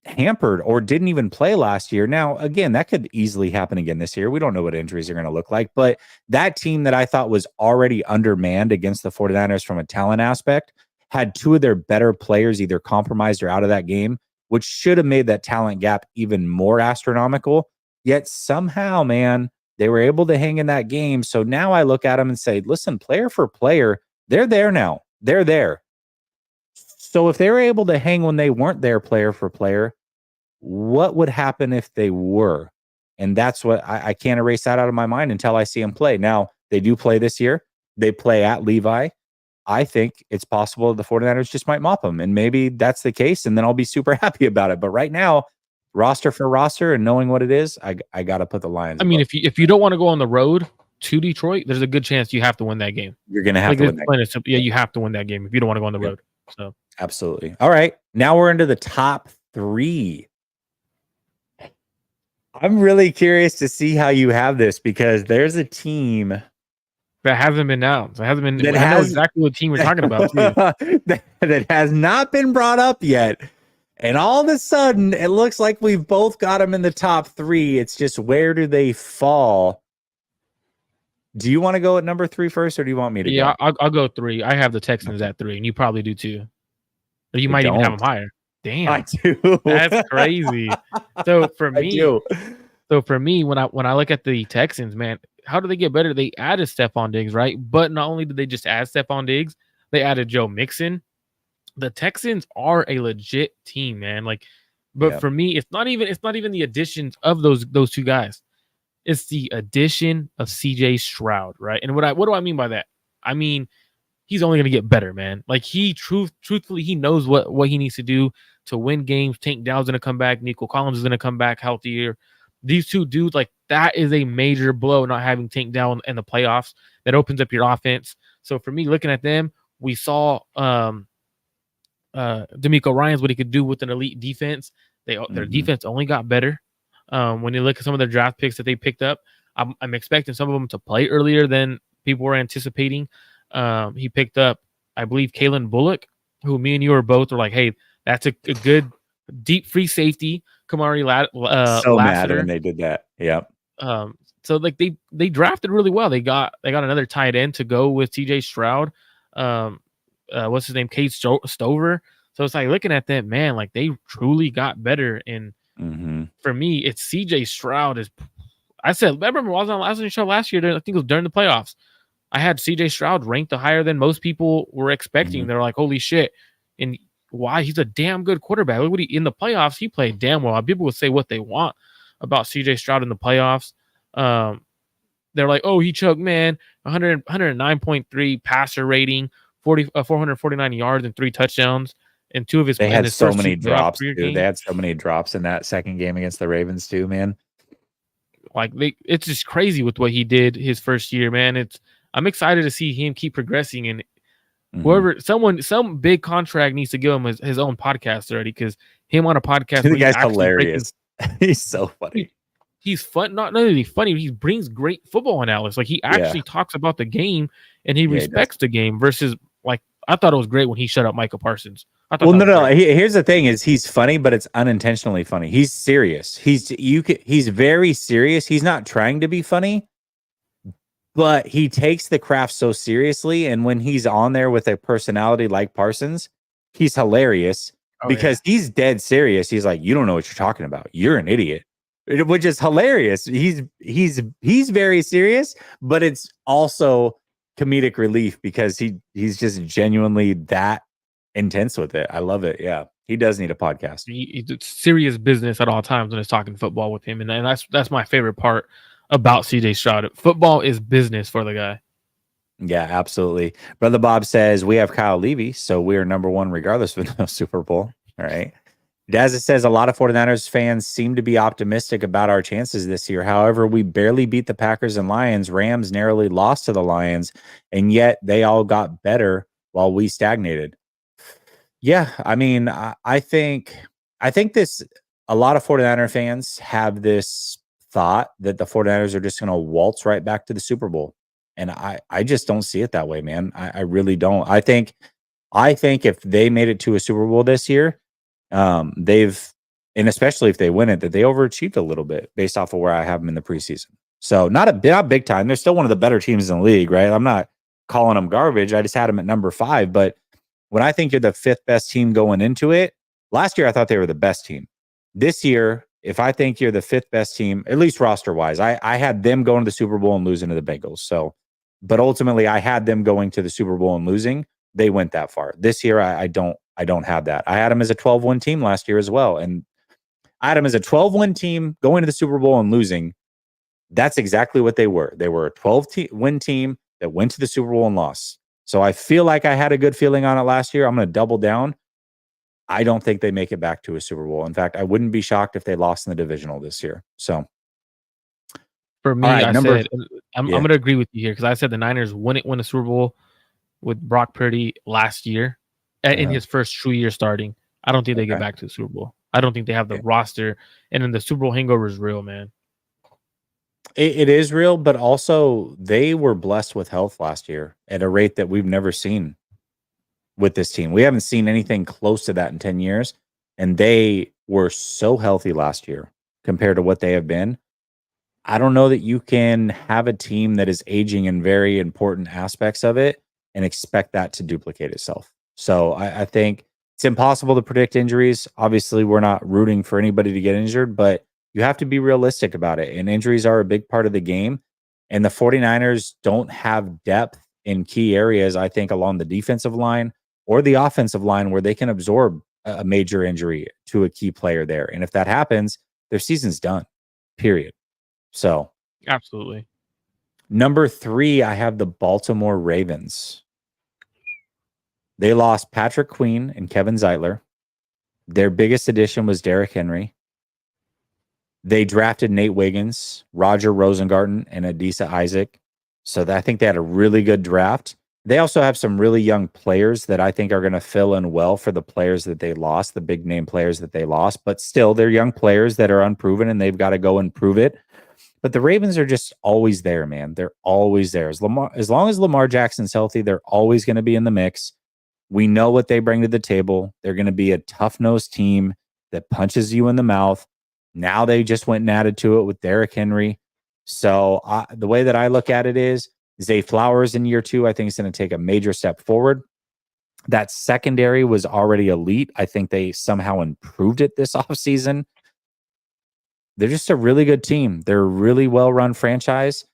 hampered or didn't even play last year. Now, again, that could easily happen again this year. We don't know what injuries are going to look like, but that team that I thought was already undermanned against the 49ers from a talent aspect had 2 of their better players either compromised or out of that game, which should have made that talent gap even more astronomical. Yet somehow, man, they were able to hang in that game. So now I look at them and say, listen, player for player, they're there now. They're there. So if they were able to hang when they weren't there player for player, what would happen if they were? And that's what I can't erase that out of my mind until I see them play. Now, they do play this year. They play at Levi. I think it's possible the 49ers just might mop them. And maybe that's the case, and then I'll be super happy about it. But right now, roster for roster and knowing what it is, I got to put the Lions. I mean, if you don't want to go on the road to Detroit, there's a good chance you have to win that game. You're going to have to win that game. Yeah, you have to win that game if you don't want to go on the road. So absolutely. All right. Now we're into the top 3. I'm really curious to see how you have this because there's a team that hasn't been announced. It hasn't been. That I know has exactly what team we're talking about too. that has not been brought up yet. And all of a sudden, it looks like we've both got them in the top 3. It's just where do they fall? Do you want to go at number 3 first, or do you want me to Yeah, go? I'll go 3. I have the Texans Okay. at 3, and you probably do too. Or you I might even have don't. them higher. I Damn, do. that's crazy. So for I me, do. when I look at the Texans, man, how do they get better? They added Stephon Diggs, right? But not only did they just add Stephon Diggs, they added Joe Mixon. The Texans are a legit team, man. Like, but Yeah. for me, it's not even the additions of those 2 guys. It's the addition of CJ Stroud, right? And what do I mean by that? I mean, he's only going to get better, man. Like truthfully, he knows what he needs to do to win games. Tank Dow's going to come back. Nico Collins is going to come back healthier. These 2 dudes, like that is a major blow not having Tank Down in the playoffs. That opens up your offense. So for me, looking at them, we saw D'Amico Ryans what he could do with an elite defense. Their defense only got better. When you look at some of the draft picks that they picked up, I'm expecting some of them to play earlier than people were anticipating. He picked up, I believe, Kalen Bullock, who me and you are both like, hey, that's a good deep free safety. Kamari So mad Lassiter. when they did that. Yep. So like they drafted really well. They got another tight end to go with TJ Stroud. What's his name? Cade Stover. So it's like looking at them, man, like they truly got better. And for me, it's CJ Stroud is. I remember I was on the show last year. I think it was during the playoffs. I had CJ Stroud ranked higher than most people were expecting. They're like, holy shit. And why? He's a damn good quarterback. Look what in the playoffs, he played damn well. People will say what they want about CJ Stroud in the playoffs. They're like, oh, he choked, man. 109.3 passer rating, 449 yards and 3 touchdowns. And 2 of his They had so first 2 many drops too. games. They had so many drops in that second game against the Ravens too, man. Like it's just crazy with what he did his first year, man. I'm excited to see him keep progressing, and whoever some big contract needs to give him his own podcast already, because him on a podcast, The guy's hilarious. He's so funny. He's fun. Not only funny, he brings great football analysis. Like he actually talks about the game and he respects the game. Versus, like, I thought it was great when he shut up Micah Parsons. Well, no. Here's the thing: is he's funny, but it's unintentionally funny. He's serious. He's very serious. He's not trying to be funny, but he takes the craft so seriously. And when he's on there with a personality like Parsons, he's hilarious because he's dead serious. He's like, you don't know what you're talking about. You're an idiot, which is hilarious. He's very serious, but it's also comedic relief because he's just genuinely that intense with it. I love it. Yeah, he does need a podcast. He's serious business at all times when he's talking football with him, and that's my favorite part about CJ Stroud. Football is business for the guy. Yeah, absolutely. Brother Bob says we have Kyle Levy, so we are number 1 regardless of no Super Bowl. All right. Daz says a lot of 49ers fans seem to be optimistic about our chances this year. However, we barely beat the Packers and Lions. Rams narrowly lost to the Lions, and yet they all got better while we stagnated. Yeah, I mean, I think this, a lot of 49er fans have this thought that the 49ers are just going to waltz right back to the Super Bowl. And I just don't see it that way, man. I really don't. I think if they made it to a Super Bowl this year, and especially if they win it, that they overachieved a little bit based off of where I have them in the preseason. So not big time. They're still one of the better teams in the league, right? I'm not calling them garbage. I just had them at number 5, but when I think you're the 5th best team going into it, last year I thought they were the best team. This year, if I think you're the 5th best team, at least roster-wise, I had them going to the Super Bowl and losing to the Bengals. So, but ultimately I had them going to the Super Bowl and losing. They went that far. This year I don't have that. I had them as a 12-win team last year as well. And I had them as a 12-win team going to the Super Bowl and losing. That's exactly what they were. They were a 12-win team that went to the Super Bowl and lost. So I feel like I had a good feeling on it last year. I'm going to double down. I don't think they make it back to a Super Bowl. In fact, I wouldn't be shocked if they lost in the divisional this year. So for me, I'm going to agree with you here because I said the Niners wouldn't win a Super Bowl with Brock Purdy last year in his first true year starting. I don't think they get back to the Super Bowl. I don't think they have the roster, and then the Super Bowl hangover is real, man. it is real, but also they were blessed with health last year at a rate that we've never seen with this team. We haven't seen anything close to that in 10 years. And they were so healthy last year compared to what they have been. I don't know that you can have a team that is aging in very important aspects of it and expect that to duplicate itself. So I think it's impossible to predict injuries. Obviously, we're not rooting for anybody to get injured, but you have to be realistic about it. And injuries are a big part of the game. And the 49ers don't have depth in key areas, I think, along the defensive line or the offensive line where they can absorb a major injury to a key player there. And if that happens, their season's done, period. So, Absolutely. number 3, I have the Baltimore Ravens. They lost Patrick Queen and Kevin Zeitler. Their biggest addition was Derrick Henry. They drafted Nate Wiggins, Roger Rosengarten, and Adisa Isaac. So I think they had a really good draft. They also have some really young players that I think are going to fill in well for the players that they lost, the big name players that they lost. But still, they're young players that are unproven, and they've got to go and prove it. But the Ravens are just always there, man. They're always there. As long as Lamar Jackson's healthy, they're always going to be in the mix. We know what they bring to the table. They're going to be a tough-nosed team that punches you in the mouth. Now they just went and added to it with Derrick Henry. So the way that I look at it is Zay Flowers in year 2, I think is going to take a major step forward. That secondary was already elite. I think they somehow improved it this offseason. They're just a really good team. They're a really well-run franchise.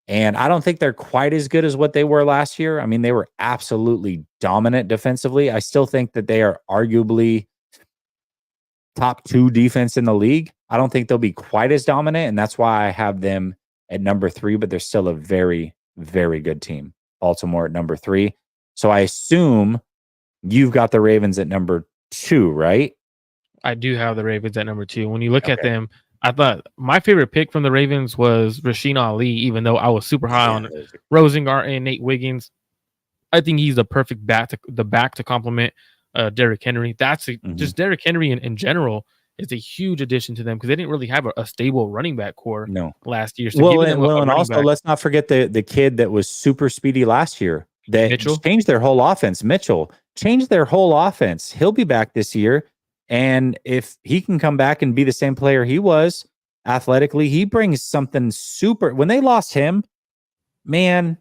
And I don't think they're quite as good as what they were last year. I mean, they were absolutely dominant defensively. I still think that they are arguably top 2 defense in the league. I don't think they'll be quite as dominant, and that's why I have them at number 3, but they're still a very, very good team. Baltimore at number 3. So I assume you've got the Ravens at number 2, right? I do have the Ravens at number 2. When you look at them, I thought my favorite pick from the Ravens was Rasheen Ali, even though I was super high on Rosengarten and Nate Wiggins. I think he's the perfect back to complement Derrick Henry. That's just Derrick Henry in general is a huge addition to them because they didn't really have a stable running back core last year. So and also let's not forget the kid that was super speedy last year that Mitchell changed their whole offense. Mitchell changed their whole offense. He'll be back this year. And if he can come back and be the same player he was athletically, he brings something super. When they lost him, man,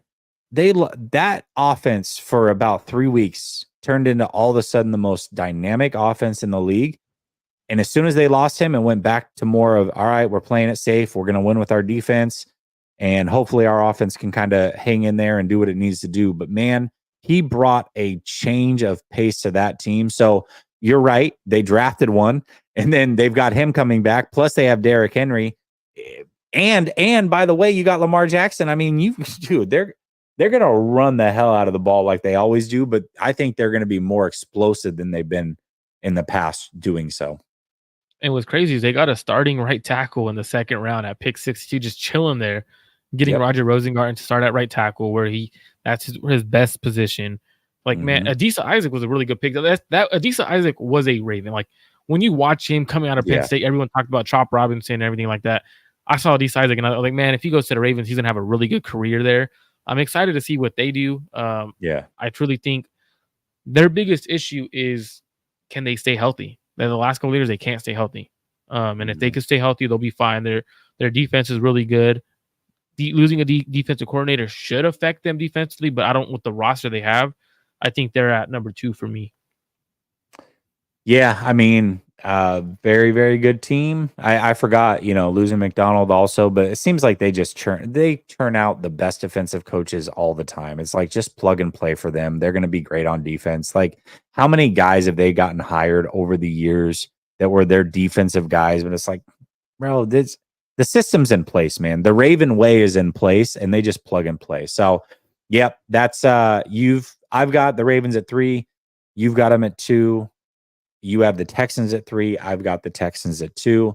that offense for about 3 weeks turned into all of a sudden the most dynamic offense in the league. And as soon as they lost him and went back to more of, all right, we're playing it safe. We're going to win with our defense. And hopefully our offense can kind of hang in there and do what it needs to do. But man, he brought a change of pace to that team. So you're right. They drafted one, and then they've got him coming back. Plus, they have Derrick Henry, and by the way, you got Lamar Jackson. I mean, they're going to run the hell out of the ball like they always do. But I think they're going to be more explosive than they've been in the past doing so. And what's crazy is they got a starting right tackle in the second round at pick 62, just chilling there, getting Roger Rosengarten to start at right tackle where that's his best position. Like, man, Adisa Isaac was a really good pick. That Adisa Isaac was a Raven. Like, when you watch him coming out of Penn State, everyone talked about Chop Robinson and everything like that. I saw Adisa Isaac, and I was like, man, if he goes to the Ravens, he's going to have a really good career there. I'm excited to see what they do. I truly think their biggest issue is, can they stay healthy? They're the last couple of years, they can't stay healthy. And if they can stay healthy, they'll be fine. Their defense is really good. Losing a defensive coordinator should affect them defensively, but I don't with the roster they have. I think they're at number 2 for me. Yeah, I mean, very, very good team. I forgot, losing McDonald also, but it seems like they just turn out the best defensive coaches all the time. It's like just plug and play for them. They're going to be great on defense. Like, how many guys have they gotten hired over the years that were their defensive guys? But it's like, bro, the system's in place, man. The Raven way is in place, and they just plug and play. So, yep, that's I've got the Ravens at 3. You've got them at 2. You have the Texans at 3. I've got the Texans at 2.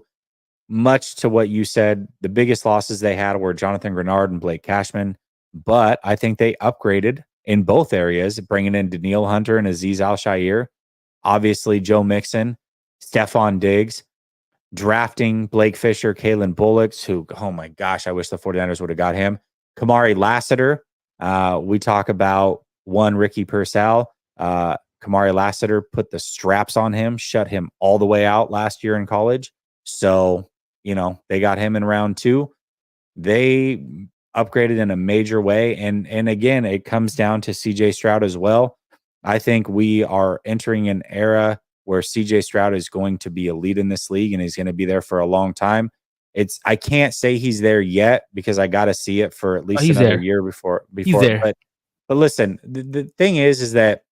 Much to what you said, the biggest losses they had were Jonathan Grenard and Blake Cashman. But I think they upgraded in both areas, bringing in Daniil Hunter and Azeez Al-Shaair. Obviously, Joe Mixon, Stephon Diggs. drafting Blake Fisher, Kalen Bullocks, who, oh my gosh, I wish the 49ers would have got him. Kamari Lassiter. We talk about one Ricky Purcell. Kamari Lassiter put the straps on him, shut him all the way out last year in college. So, they got him in round 2. They upgraded in a major way. And again, it comes down to CJ Stroud as well. I think we are entering an era where CJ Stroud is going to be a lead in this league, and he's going to be there for a long time. I can't say he's there yet because I got to see it for at least another year before. He's there. But listen, the thing is that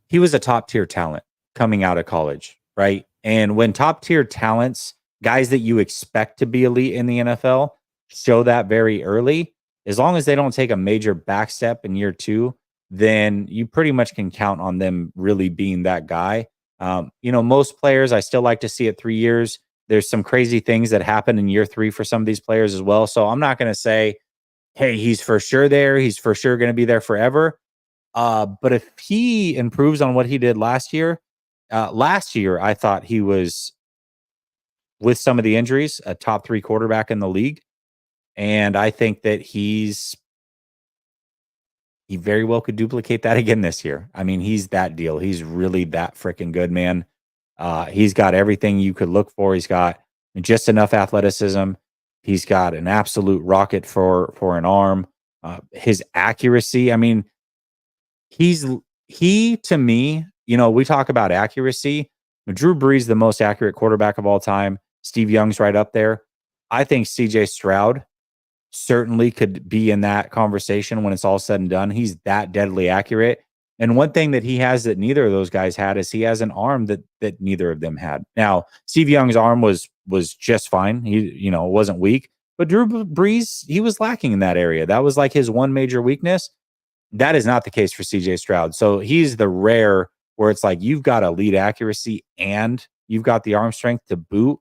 he was a top tier talent coming out of college, right? And when top tier talents, guys that you expect to be elite in the NFL, show that very early, as long as they don't take a major backstep in year 2, then you pretty much can count on them really being that guy. Most players, I still like to see it 3 years. There's some crazy things that happen in year 3 for some of these players as well. So I'm not going to say, hey, he's for sure there. He's for sure going to be there forever. But if he improves on what he did last year, I thought he was, with some of the injuries, a top 3 quarterback in the league. And I think that he very well could duplicate that again this year. I mean, he's that deal. He's really that freaking good, man. He's got everything you could look for. He's got just enough athleticism. He's got an absolute rocket for an arm. His accuracy, I mean, he to me, we talk about accuracy. Drew Brees, the most accurate quarterback of all time. Steve Young's right up there. I think CJ Stroud certainly could be in that conversation when it's all said and done. He's that deadly accurate. And one thing that he has that neither of those guys had is he has an arm that neither of them had. Now, Steve Young's arm was just fine. He, wasn't weak. But Drew Brees, he was lacking in that area. That was like his one major weakness. That is not the case for CJ Stroud. So he's the rare where it's like you've got elite accuracy and you've got the arm strength to boot.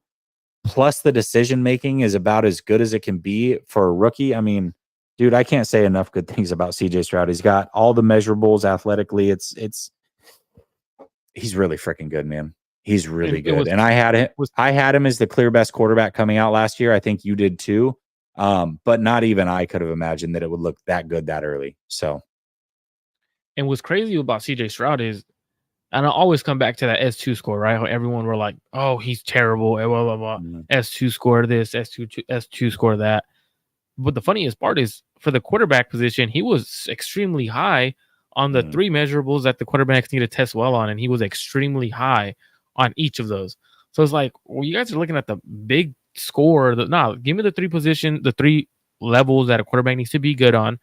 Plus the decision making is about as good as it can be for a rookie. I mean, dude, I can't say enough good things about CJ Stroud. He's got all the measurables athletically. He's really freaking good, man. He's really good. And I had him as the clear best quarterback coming out last year. I think you did too. But not even I could have imagined that it would look that good that early. So. And what's crazy about CJ Stroud is, and I always come back to that S2 score, right? How everyone were like, oh, he's terrible, blah, blah, blah. S2 score this, S2 score that. But the funniest part is for the quarterback position, he was extremely high on the 3 measurables that the quarterbacks need to test well on, and he was extremely high on each of those. So it's like, well, you guys are looking at the big score. Give me the 3 levels that a quarterback needs to be good on.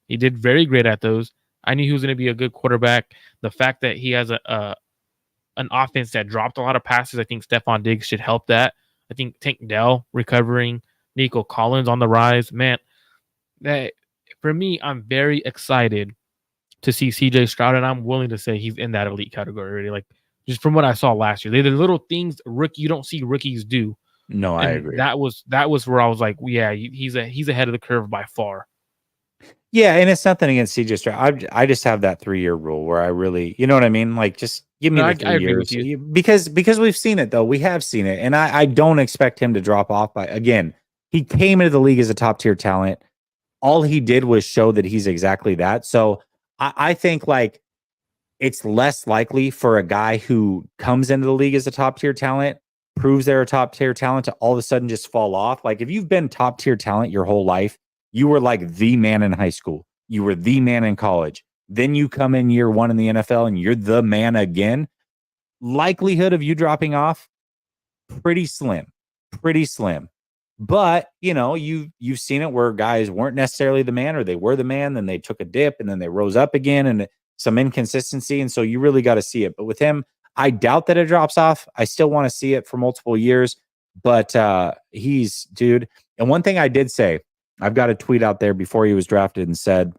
He did very great at those. I knew he was going to be a good quarterback. The fact that he has an offense that dropped a lot of passes, I think Stephon Diggs should help that. I think Tank Dell recovering, Nico Collins on the rise. Man, that for me, I'm very excited to see CJ Stroud, and I'm willing to say he's in that elite category already. Like, just from what I saw last year, they're the little things you don't see rookies do. No, I agree. That was where I was like, yeah, he's ahead of the curve by far. Yeah, and it's nothing against CJ Stroud. I just have that 3-year rule where I really, you know what I mean? Like, just give me the 3 years. Because we've seen it, though. We have seen it. And I don't expect him to drop off. Again, he came into the league as a top-tier talent. All he did was show that he's exactly that. So I think, like, it's less likely for a guy who comes into the league as a top-tier talent, proves they're a top-tier talent, to all of a sudden just fall off. Like, if you've been top-tier talent your whole life, you were like the man in high school. You were the man in college. Then you come in year 1 in the NFL and you're the man again. Likelihood of you dropping off, pretty slim. But, you've seen it where guys weren't necessarily the man, or they were the man, then they took a dip and then they rose up again, and some inconsistency. And so you really got to see it. But with him, I doubt that it drops off. I still want to see it for multiple years. But he's, dude. And one thing I did say, I've got a tweet out there before he was drafted and said,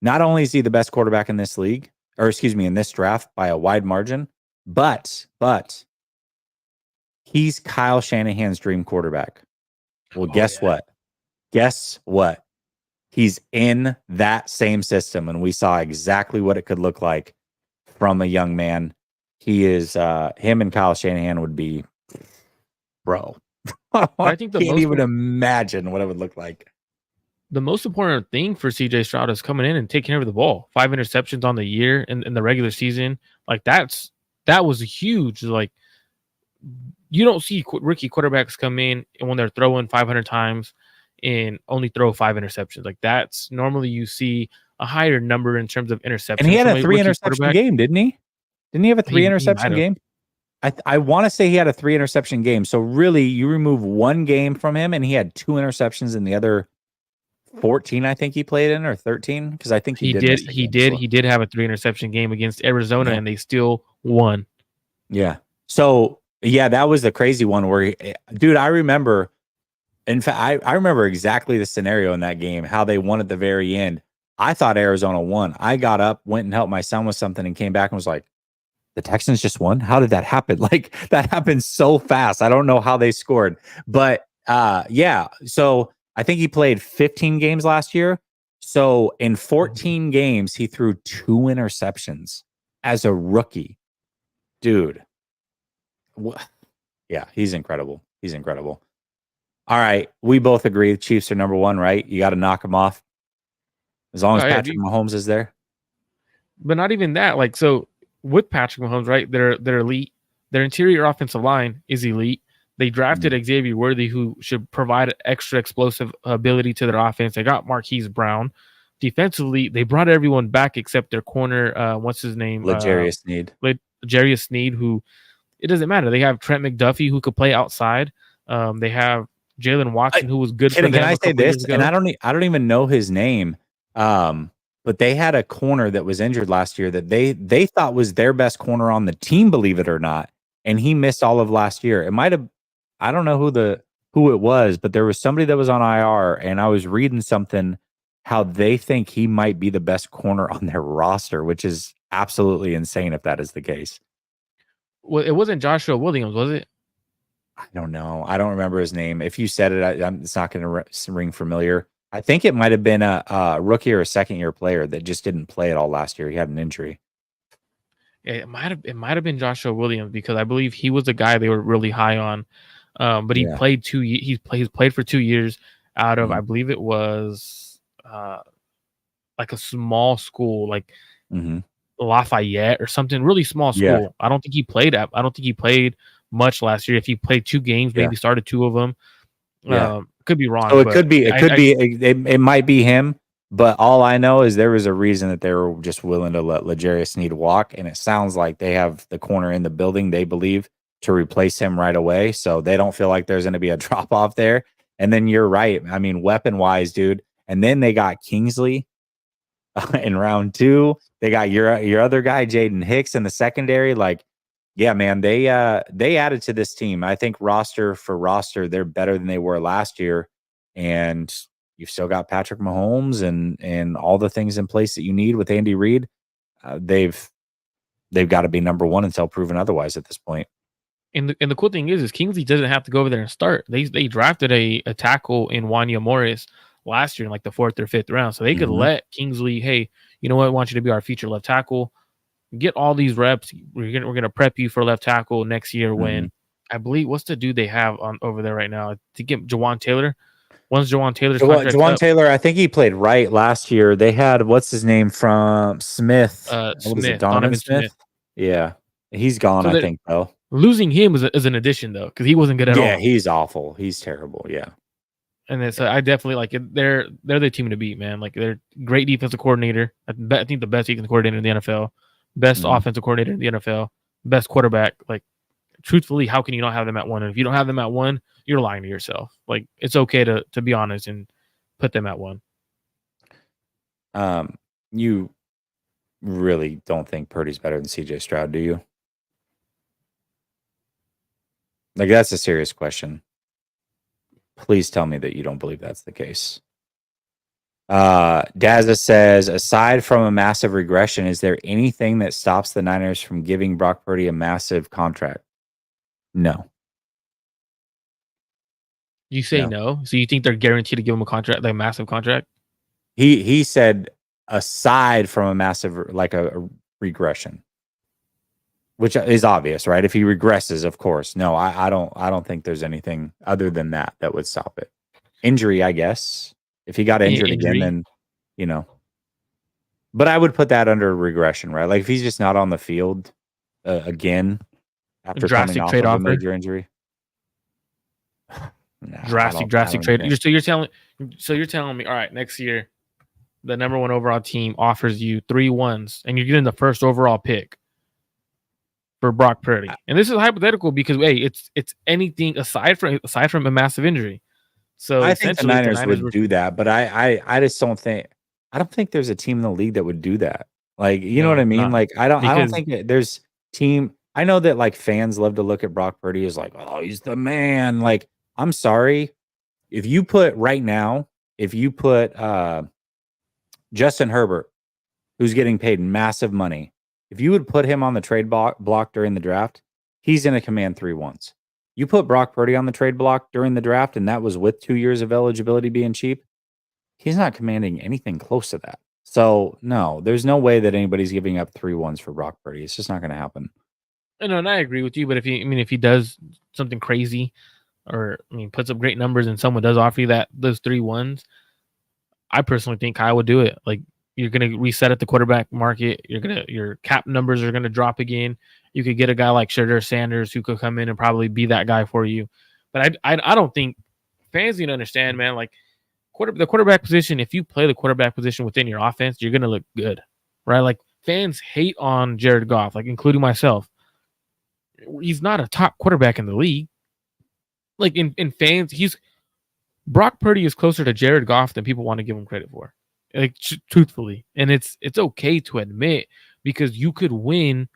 not only is he the best quarterback in this league, in this draft by a wide margin, but he's Kyle Shanahan's dream quarterback. Well, guess what? Guess what? He's in that same system, and we saw exactly what it could look like from a young man. he is him and Kyle Shanahan would be, bro. I I think can't even imagine what it would look like. the most important thing for CJ Stroud is coming in and taking care of the ball. 5 interceptions on the year in the regular season. Like that was huge. Like you don't see rookie quarterbacks come in and when they're throwing 500 times and only throw 5 interceptions. Like that's normally you see a higher number in terms of interceptions. And he had from a 3 interception game, didn't he? Didn't he have a 3 interception game? I want to say he had a 3 interception game. So really, you remove one game from him, and he had 2 interceptions in the other 14. I think he played in, or 13, because I think he did. He did have a 3 interception game against Arizona, and they still won. Yeah. So yeah, that was the crazy one where, dude, I remember. In fact, I remember exactly the scenario in that game, how they won at the very end. I thought Arizona won. I got up, went and helped my son with something, and came back and was like, the Texans just won? How did that happen? Like, that happened so fast. I don't know how they scored. But yeah, so I think he played 15 games last year. So in 14 games, he threw 2 interceptions as a rookie. Dude. Yeah, he's incredible. He's incredible. All right, we both agree the Chiefs are number 1, right? You got to knock them off. As long as Patrick Mahomes is there. But not even that. Like, so with Patrick Mahomes, right? They're elite. Their interior offensive line is elite. They drafted Xavier Worthy, who should provide extra explosive ability to their offense. They got Marquise Brown. Defensively, they brought everyone back except their corner. What's his name? L'Jarius Sneed. L'Jarius Sneed, who it doesn't matter. They have Trent McDuffie, who could play outside. They have Jalen Watson, who was good for them. Can I say this? And I don't even know his name. But they had a corner that was injured last year that they thought was their best corner on the team, believe it or not. And he missed all of last year. It might have, I don't know who it was, but there was somebody that was on IR, and I was reading something how they think he might be the best corner on their roster, which is absolutely insane if that is the case. Well, it wasn't Joshua Williams, was it? I don't know. I don't remember his name. If you said it, it's not going to ring familiar. I think it might have been a rookie or a second-year player that just didn't play at all last year. He had an injury. It might have been Joshua Williams, because I believe he was the guy they were really high on. But he played he's played for 2 years out of I believe it was like a small school, like Lafayette or something, really small school. Yeah. I don't think he played much last year. If he played 2 games, maybe started 2 of them. Could be wrong. So it might be him, but all I know is there was a reason that they were just willing to let L'Jarius Sneed walk, and it sounds like they have the corner in the building, they believe, to replace him right away, so they don't feel like there's going to be a drop-off there. And then you're right. I mean, weapon-wise, dude, and then they got Kingsley in round 2. They got your other guy, Jaden Hicks, in the secondary. Like, yeah, man, they added to this team. I think roster for roster, they're better than they were last year. And you've still got Patrick Mahomes and all the things in place that you need with Andy Reid. They've got to be number 1 until proven otherwise at this point. And the cool thing is Kingsley doesn't have to go over there and start. They drafted a tackle in Wanya Morris last year in like the 4th or 5th round. So they could let Kingsley, hey, you know what? I want you to be our future left tackle. Get all these reps. We're gonna prep you for left tackle next year. When I believe, what's the dude they have on over there right now? To get Jawan Taylor. When's Jawan Taylor's contract Jawan up? Taylor, I think he played right last year. They had what's his name from Smith? What is it, Donovan Smith? Yeah, he's gone. So I think though. Losing him is an addition though, because he wasn't good at all. Yeah, he's awful. He's terrible. Yeah. And it's I definitely like it. They're the team to beat, man. Like they're great defensive coordinator. I think the best defensive coordinator in the NFL. Best offensive coordinator in the NFL, best quarterback. Like, truthfully, how can you not have them at 1? And if you don't have them at 1, you're lying to yourself. Like, it's okay to be honest and put them at 1. You really don't think Purdy's better than CJ Stroud, do you? Like, that's a serious question. Please tell me that you don't believe that's the case. Dazza says, aside from a massive regression, is there anything that stops the Niners from giving Brock Purdy a massive contract? No. You say no? So you think they're guaranteed to give him a contract, like a massive contract? He said aside from a massive, like a regression. which is obvious, right? If he regresses, of course. No, I don't think there's anything other than that would stop it. Injury, I guess. If he got injured again, Injury. then, you know. But I would put that under regression, right? Like if he's just not on the field again after coming Drastic off trade of a offer. major injury. No, Drastic I don't trade. think. You're telling me, all right, next year the number one overall team offers you 3 1s and you're getting the first overall pick for Brock Purdy. And this is hypothetical because it's anything aside from a massive injury. So I think the essentially, Niners would do that, but I just don't think there's a team in the league that would do that. Like, you know what I no, mean? not Like, I don't because think there's team. I know that like fans love to look at Brock Purdy as like, oh, he's the man. Like, I'm sorry. If you put Justin Herbert, who's getting paid massive money, if you would put him on the trade block during the draft, he's going to command 3 1s. You put Brock Purdy on the trade block during the draft, and that was with 2 years of eligibility being cheap, he's not commanding anything close to that. So, no, there's no way that anybody's giving up 3 1s for Brock Purdy. It's just not going to happen. no, and I agree with you. But if he does something crazy, or puts up great numbers, and someone does offer you those 3 1s, I personally think Kyle would do it. Like, you're gonna reset at the quarterback market. Your cap numbers are gonna drop again. You could get a guy like Shedeur Sanders who could come in and probably be that guy for you. But I don't think fans need to understand, man. Like the quarterback position, if you play the quarterback position within your offense, you're gonna look good, right? Like fans hate on Jared Goff, like including myself. He's not a top quarterback in the league. Like in fans, Brock Purdy is closer to Jared Goff than people want to give him credit for. Like truthfully, and it's okay to admit because you could win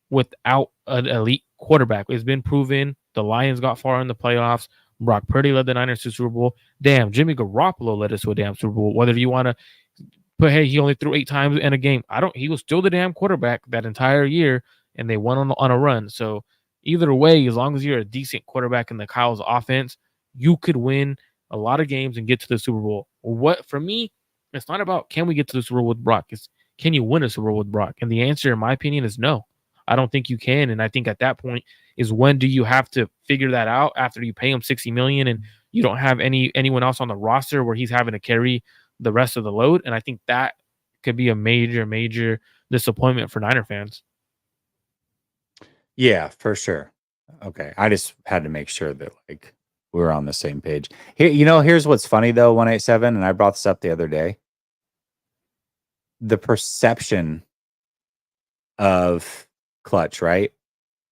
without an elite quarterback. It's been proven. The Lions got far in the playoffs. Brock Purdy led the Niners to Super Bowl. Damn, Jimmy Garoppolo led us to a damn Super Bowl. Whether you want to put, hey, he only threw 8 times in a game. He was still the damn quarterback that entire year, and they won on a run. So either way, as long as you're a decent quarterback in the Kyle's offense, you could win a lot of games and get to the Super Bowl. What for me, it's not about can we get to the Super Bowl with Brock. It's can you win a Super Bowl with Brock? And the answer, in my opinion, is no. I don't think you can. And I think at that point is when do you have to figure that out after you pay him $60 million and you don't have anyone else on the roster where he's having to carry the rest of the load. And I think that could be a major disappointment for Niner fans. Yeah, for sure. Okay. I just had to make sure that like we were on the same page. Here, here's what's funny though, 187, and I brought this up the other day. The perception of clutch, right?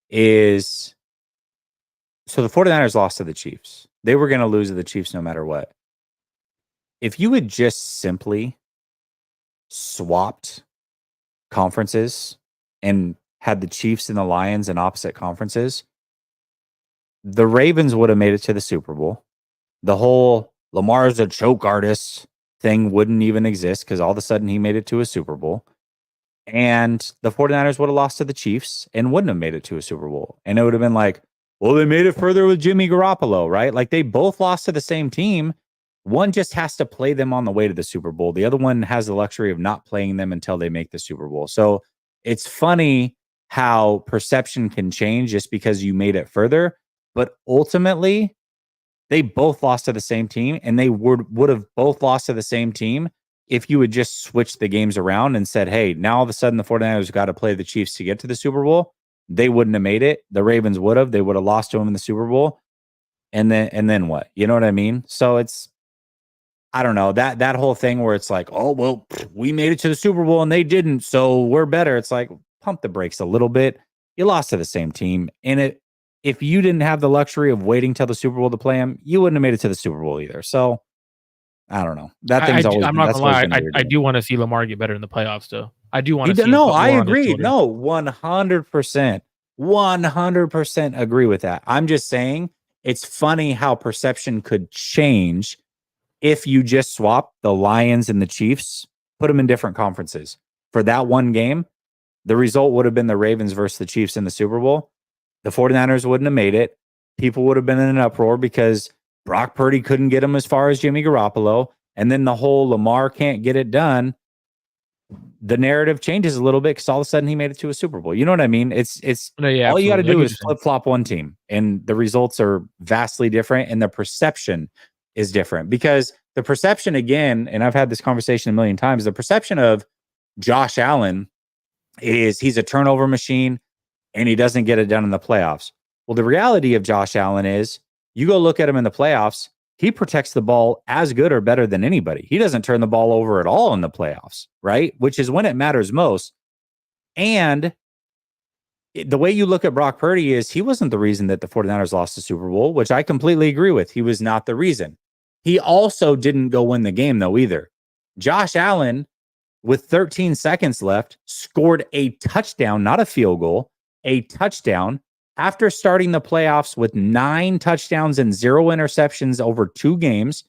Is so the 49ers lost to the Chiefs. They were going to lose to the Chiefs no matter what. If you had just simply swapped conferences and had the Chiefs and the Lions in opposite conferences, the Ravens would have made it to the Super Bowl. The whole Lamar's a choke artist thing wouldn't even exist because all of a sudden he made it to a Super Bowl. And the 49ers would have lost to the Chiefs and wouldn't have made it to a Super Bowl. And it would have been like, well, they made it further with Jimmy Garoppolo, right? Like they both lost to the same team. One just has to play them on the way to the Super Bowl. The other one has the luxury of not playing them until they make the Super Bowl. So it's funny how perception can change just because you made it further. But ultimately, they both lost to the same team, and they would have both lost to the same team if you had just switched the games around and said, hey, now all of a sudden the 49ers got to play the Chiefs to get to the Super Bowl. They wouldn't have made it. The Ravens would have. They would have lost to them in the Super Bowl. And then what? You know what I mean? So it's, I don't know, that whole thing where it's like, oh, well, we made it to the Super Bowl and they didn't, so we're better. It's like, pump the brakes a little bit. You lost to the same team. And if you didn't have the luxury of waiting till the Super Bowl to play them, you wouldn't have made it to the Super Bowl either. So I don't know. That thing's always. I'm not gonna lie. I do want to see Lamar get better in the playoffs, though. I do want to see. No, I agree. No, 100%, 100% agree with that. I'm just saying it's funny how perception could change if you just swap the Lions and the Chiefs, put them in different conferences for that one game. The result would have been the Ravens versus the Chiefs in the Super Bowl. The 49ers wouldn't have made it. People would have been in an uproar because Brock Purdy couldn't get him as far as Jimmy Garoppolo. And then the whole Lamar can't get it done. the narrative changes a little bit because all of a sudden he made it to a Super Bowl. You know what I mean? It's No, yeah, all you got to absolutely. I do get what is you're saying. flip flop one team, and the results are vastly different, and the perception is different because the perception again, and I've had this conversation a million times. The perception of Josh Allen is he's a turnover machine and he doesn't get it done in the playoffs. Well, the reality of Josh Allen is you go look at him in the playoffs, he protects the ball as good or better than anybody. He doesn't turn the ball over at all in the playoffs, right? Which is when it matters most. And the way you look at Brock Purdy is he wasn't the reason that the 49ers lost the Super Bowl, which I completely agree with. He was not the reason. He also didn't go win the game, though, either. Josh Allen, with 13 seconds left, scored a touchdown, not a field goal, a touchdown after starting the playoffs with 9 touchdowns and 0 interceptions over 2 games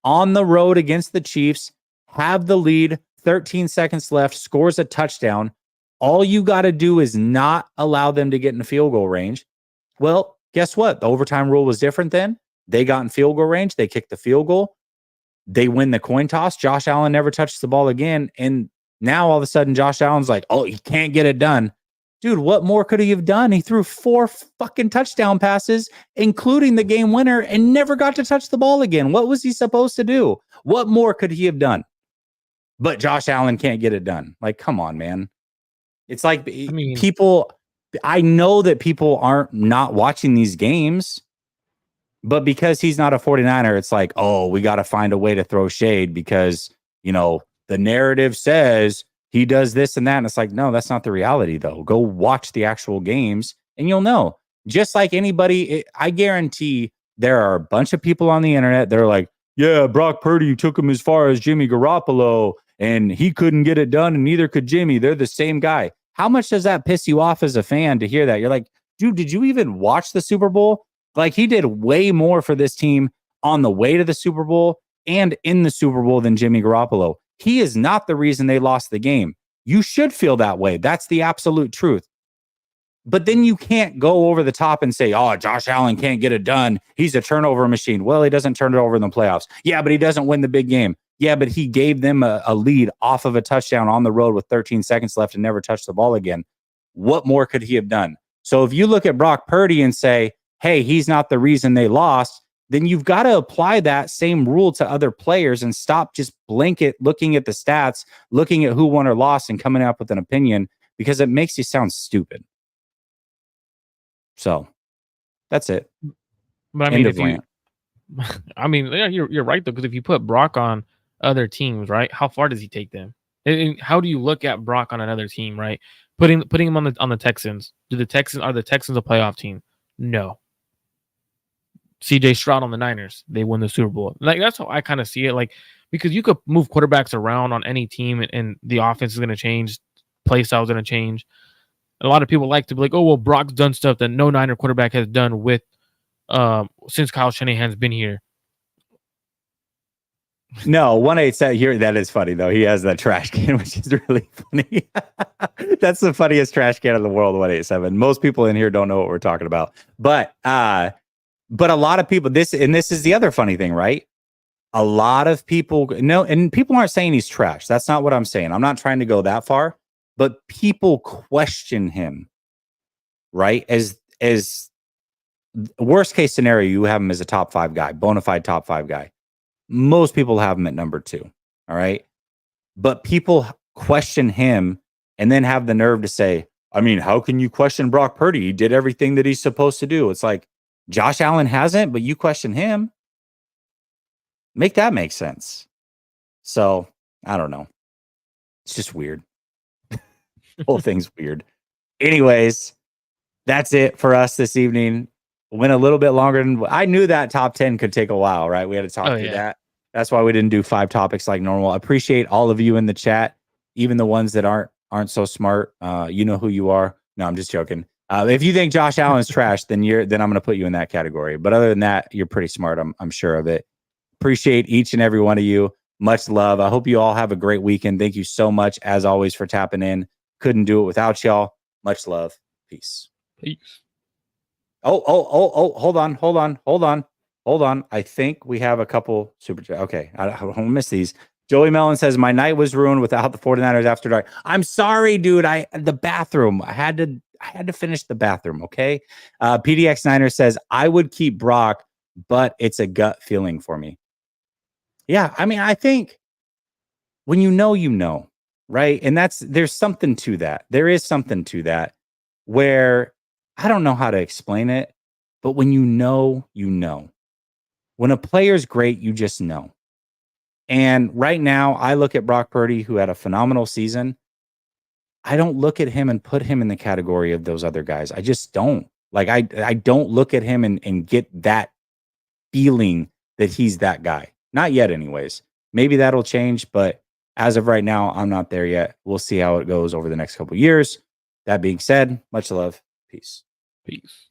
on the road against the Chiefs, have the lead, 13 seconds left, scores a touchdown. All you got to do is not allow them to get in field goal range. Well, guess what? The overtime rule was different then. They got in field goal range. They kicked the field goal. They win the coin toss. Josh Allen never touches the ball again. And now all of a sudden, Josh Allen's like, oh, he can't get it done. Dude, what more could he have done? He threw 4 fucking touchdown passes, including the game winner, and never got to touch the ball again. What was he supposed to do? What more could he have done? But Josh Allen can't get it done. Like, come on, man. It's like people, I know that people aren't not watching these games, but because he's not a 49er, it's like, oh, we got to find a way to throw shade because, you know, the narrative says he does this and that. And it's like, no, that's not the reality, though. Go watch the actual games and you'll know. Just like anybody, I guarantee there are a bunch of people on the internet that are like, yeah, Brock Purdy took him as far as Jimmy Garoppolo and he couldn't get it done and neither could Jimmy. They're the same guy. How much does that piss you off as a fan to hear that? You're like, dude, did you even watch the Super Bowl? Like, he did way more for this team on the way to the Super Bowl and in the Super Bowl than Jimmy Garoppolo. He is not the reason they lost the game. You should feel that way. That's the absolute truth. But then you can't go over the top and say, oh, Josh Allen can't get it done. He's a turnover machine. Well, he doesn't turn it over in the playoffs. Yeah, but he doesn't win the big game. Yeah, but he gave them a lead off of a touchdown on the road with 13 seconds left and never touched the ball again. What more could he have done? So if you look at Brock Purdy and say, hey, he's not the reason they lost, then you've got to apply that same rule to other players and stop just blanket looking at the stats, looking at who won or lost and coming up with an opinion because it makes you sound stupid. So that's it. But I mean, yeah, you're right though, because if you put Brock on other teams, right, how far does he take them? And how do you look at Brock on another team, right? Putting him on the Texans. Are the Texans a playoff team? No. CJ Stroud on the Niners, they win the Super Bowl. Like, that's how I kind of see it. Like, because you could move quarterbacks around on any team and the offense is going to change, play style is going to change. A lot of people like to be like, oh, well, Brock's done stuff that no Niner quarterback has done with since Kyle Shanahan's been here. No, 187 here. That is funny though. He has that trash can, which is really funny. That's the funniest trash can in the world. 187. Most people in here don't know what we're talking about, but a lot of people. This is the other funny thing, right? A lot of people know, and people aren't saying he's trash. That's not what I'm saying. I'm not trying to go that far, but people question him, right? As worst case scenario, you have him as a top 5 guy, bona fide top 5 guy. Most people have him at number 2. All right. But people question him and then have the nerve to say, I mean, how can you question Brock Purdy? He did everything that he's supposed to do. It's like Josh Allen hasn't, but you question him. Make that make sense. So I don't know. It's just weird. Whole thing's weird. Anyways, that's it for us this evening. Went a little bit longer than I knew. That top 10 could take a while, right? We had to talk through that. That's why we didn't do 5 topics like normal. I appreciate all of you in the chat, even the ones that aren't so smart. You know who you are. No, I'm just joking. If you think Josh Allen's trash, then I'm going to put you in that category. But other than that, you're pretty smart. I'm sure of it. Appreciate each and every one of you. Much love. I hope you all have a great weekend. Thank you so much, as always, for tapping in. Couldn't do it without y'all. Much love. Peace. Oh, hold on. I think we have a couple super chat. Okay. I don't miss these. Joey Mellon says, my night was ruined without the 49ers after dark. I'm sorry, dude. The bathroom. I had to finish the bathroom. Okay. PDX Niner says, I would keep Brock, but it's a gut feeling for me. Yeah. I mean, I think when you know, right? And there's something to that. There is something to that where I don't know how to explain it, but when you know. When a player's great, you just know. And right now, I look at Brock Purdy, who had a phenomenal season. I don't look at him and put him in the category of those other guys. I just don't. Like, I don't look at him and get that feeling that he's that guy. Not yet, anyways. Maybe that'll change, but as of right now, I'm not there yet. We'll see how it goes over the next couple of years. That being said, much love. Peace. Peace.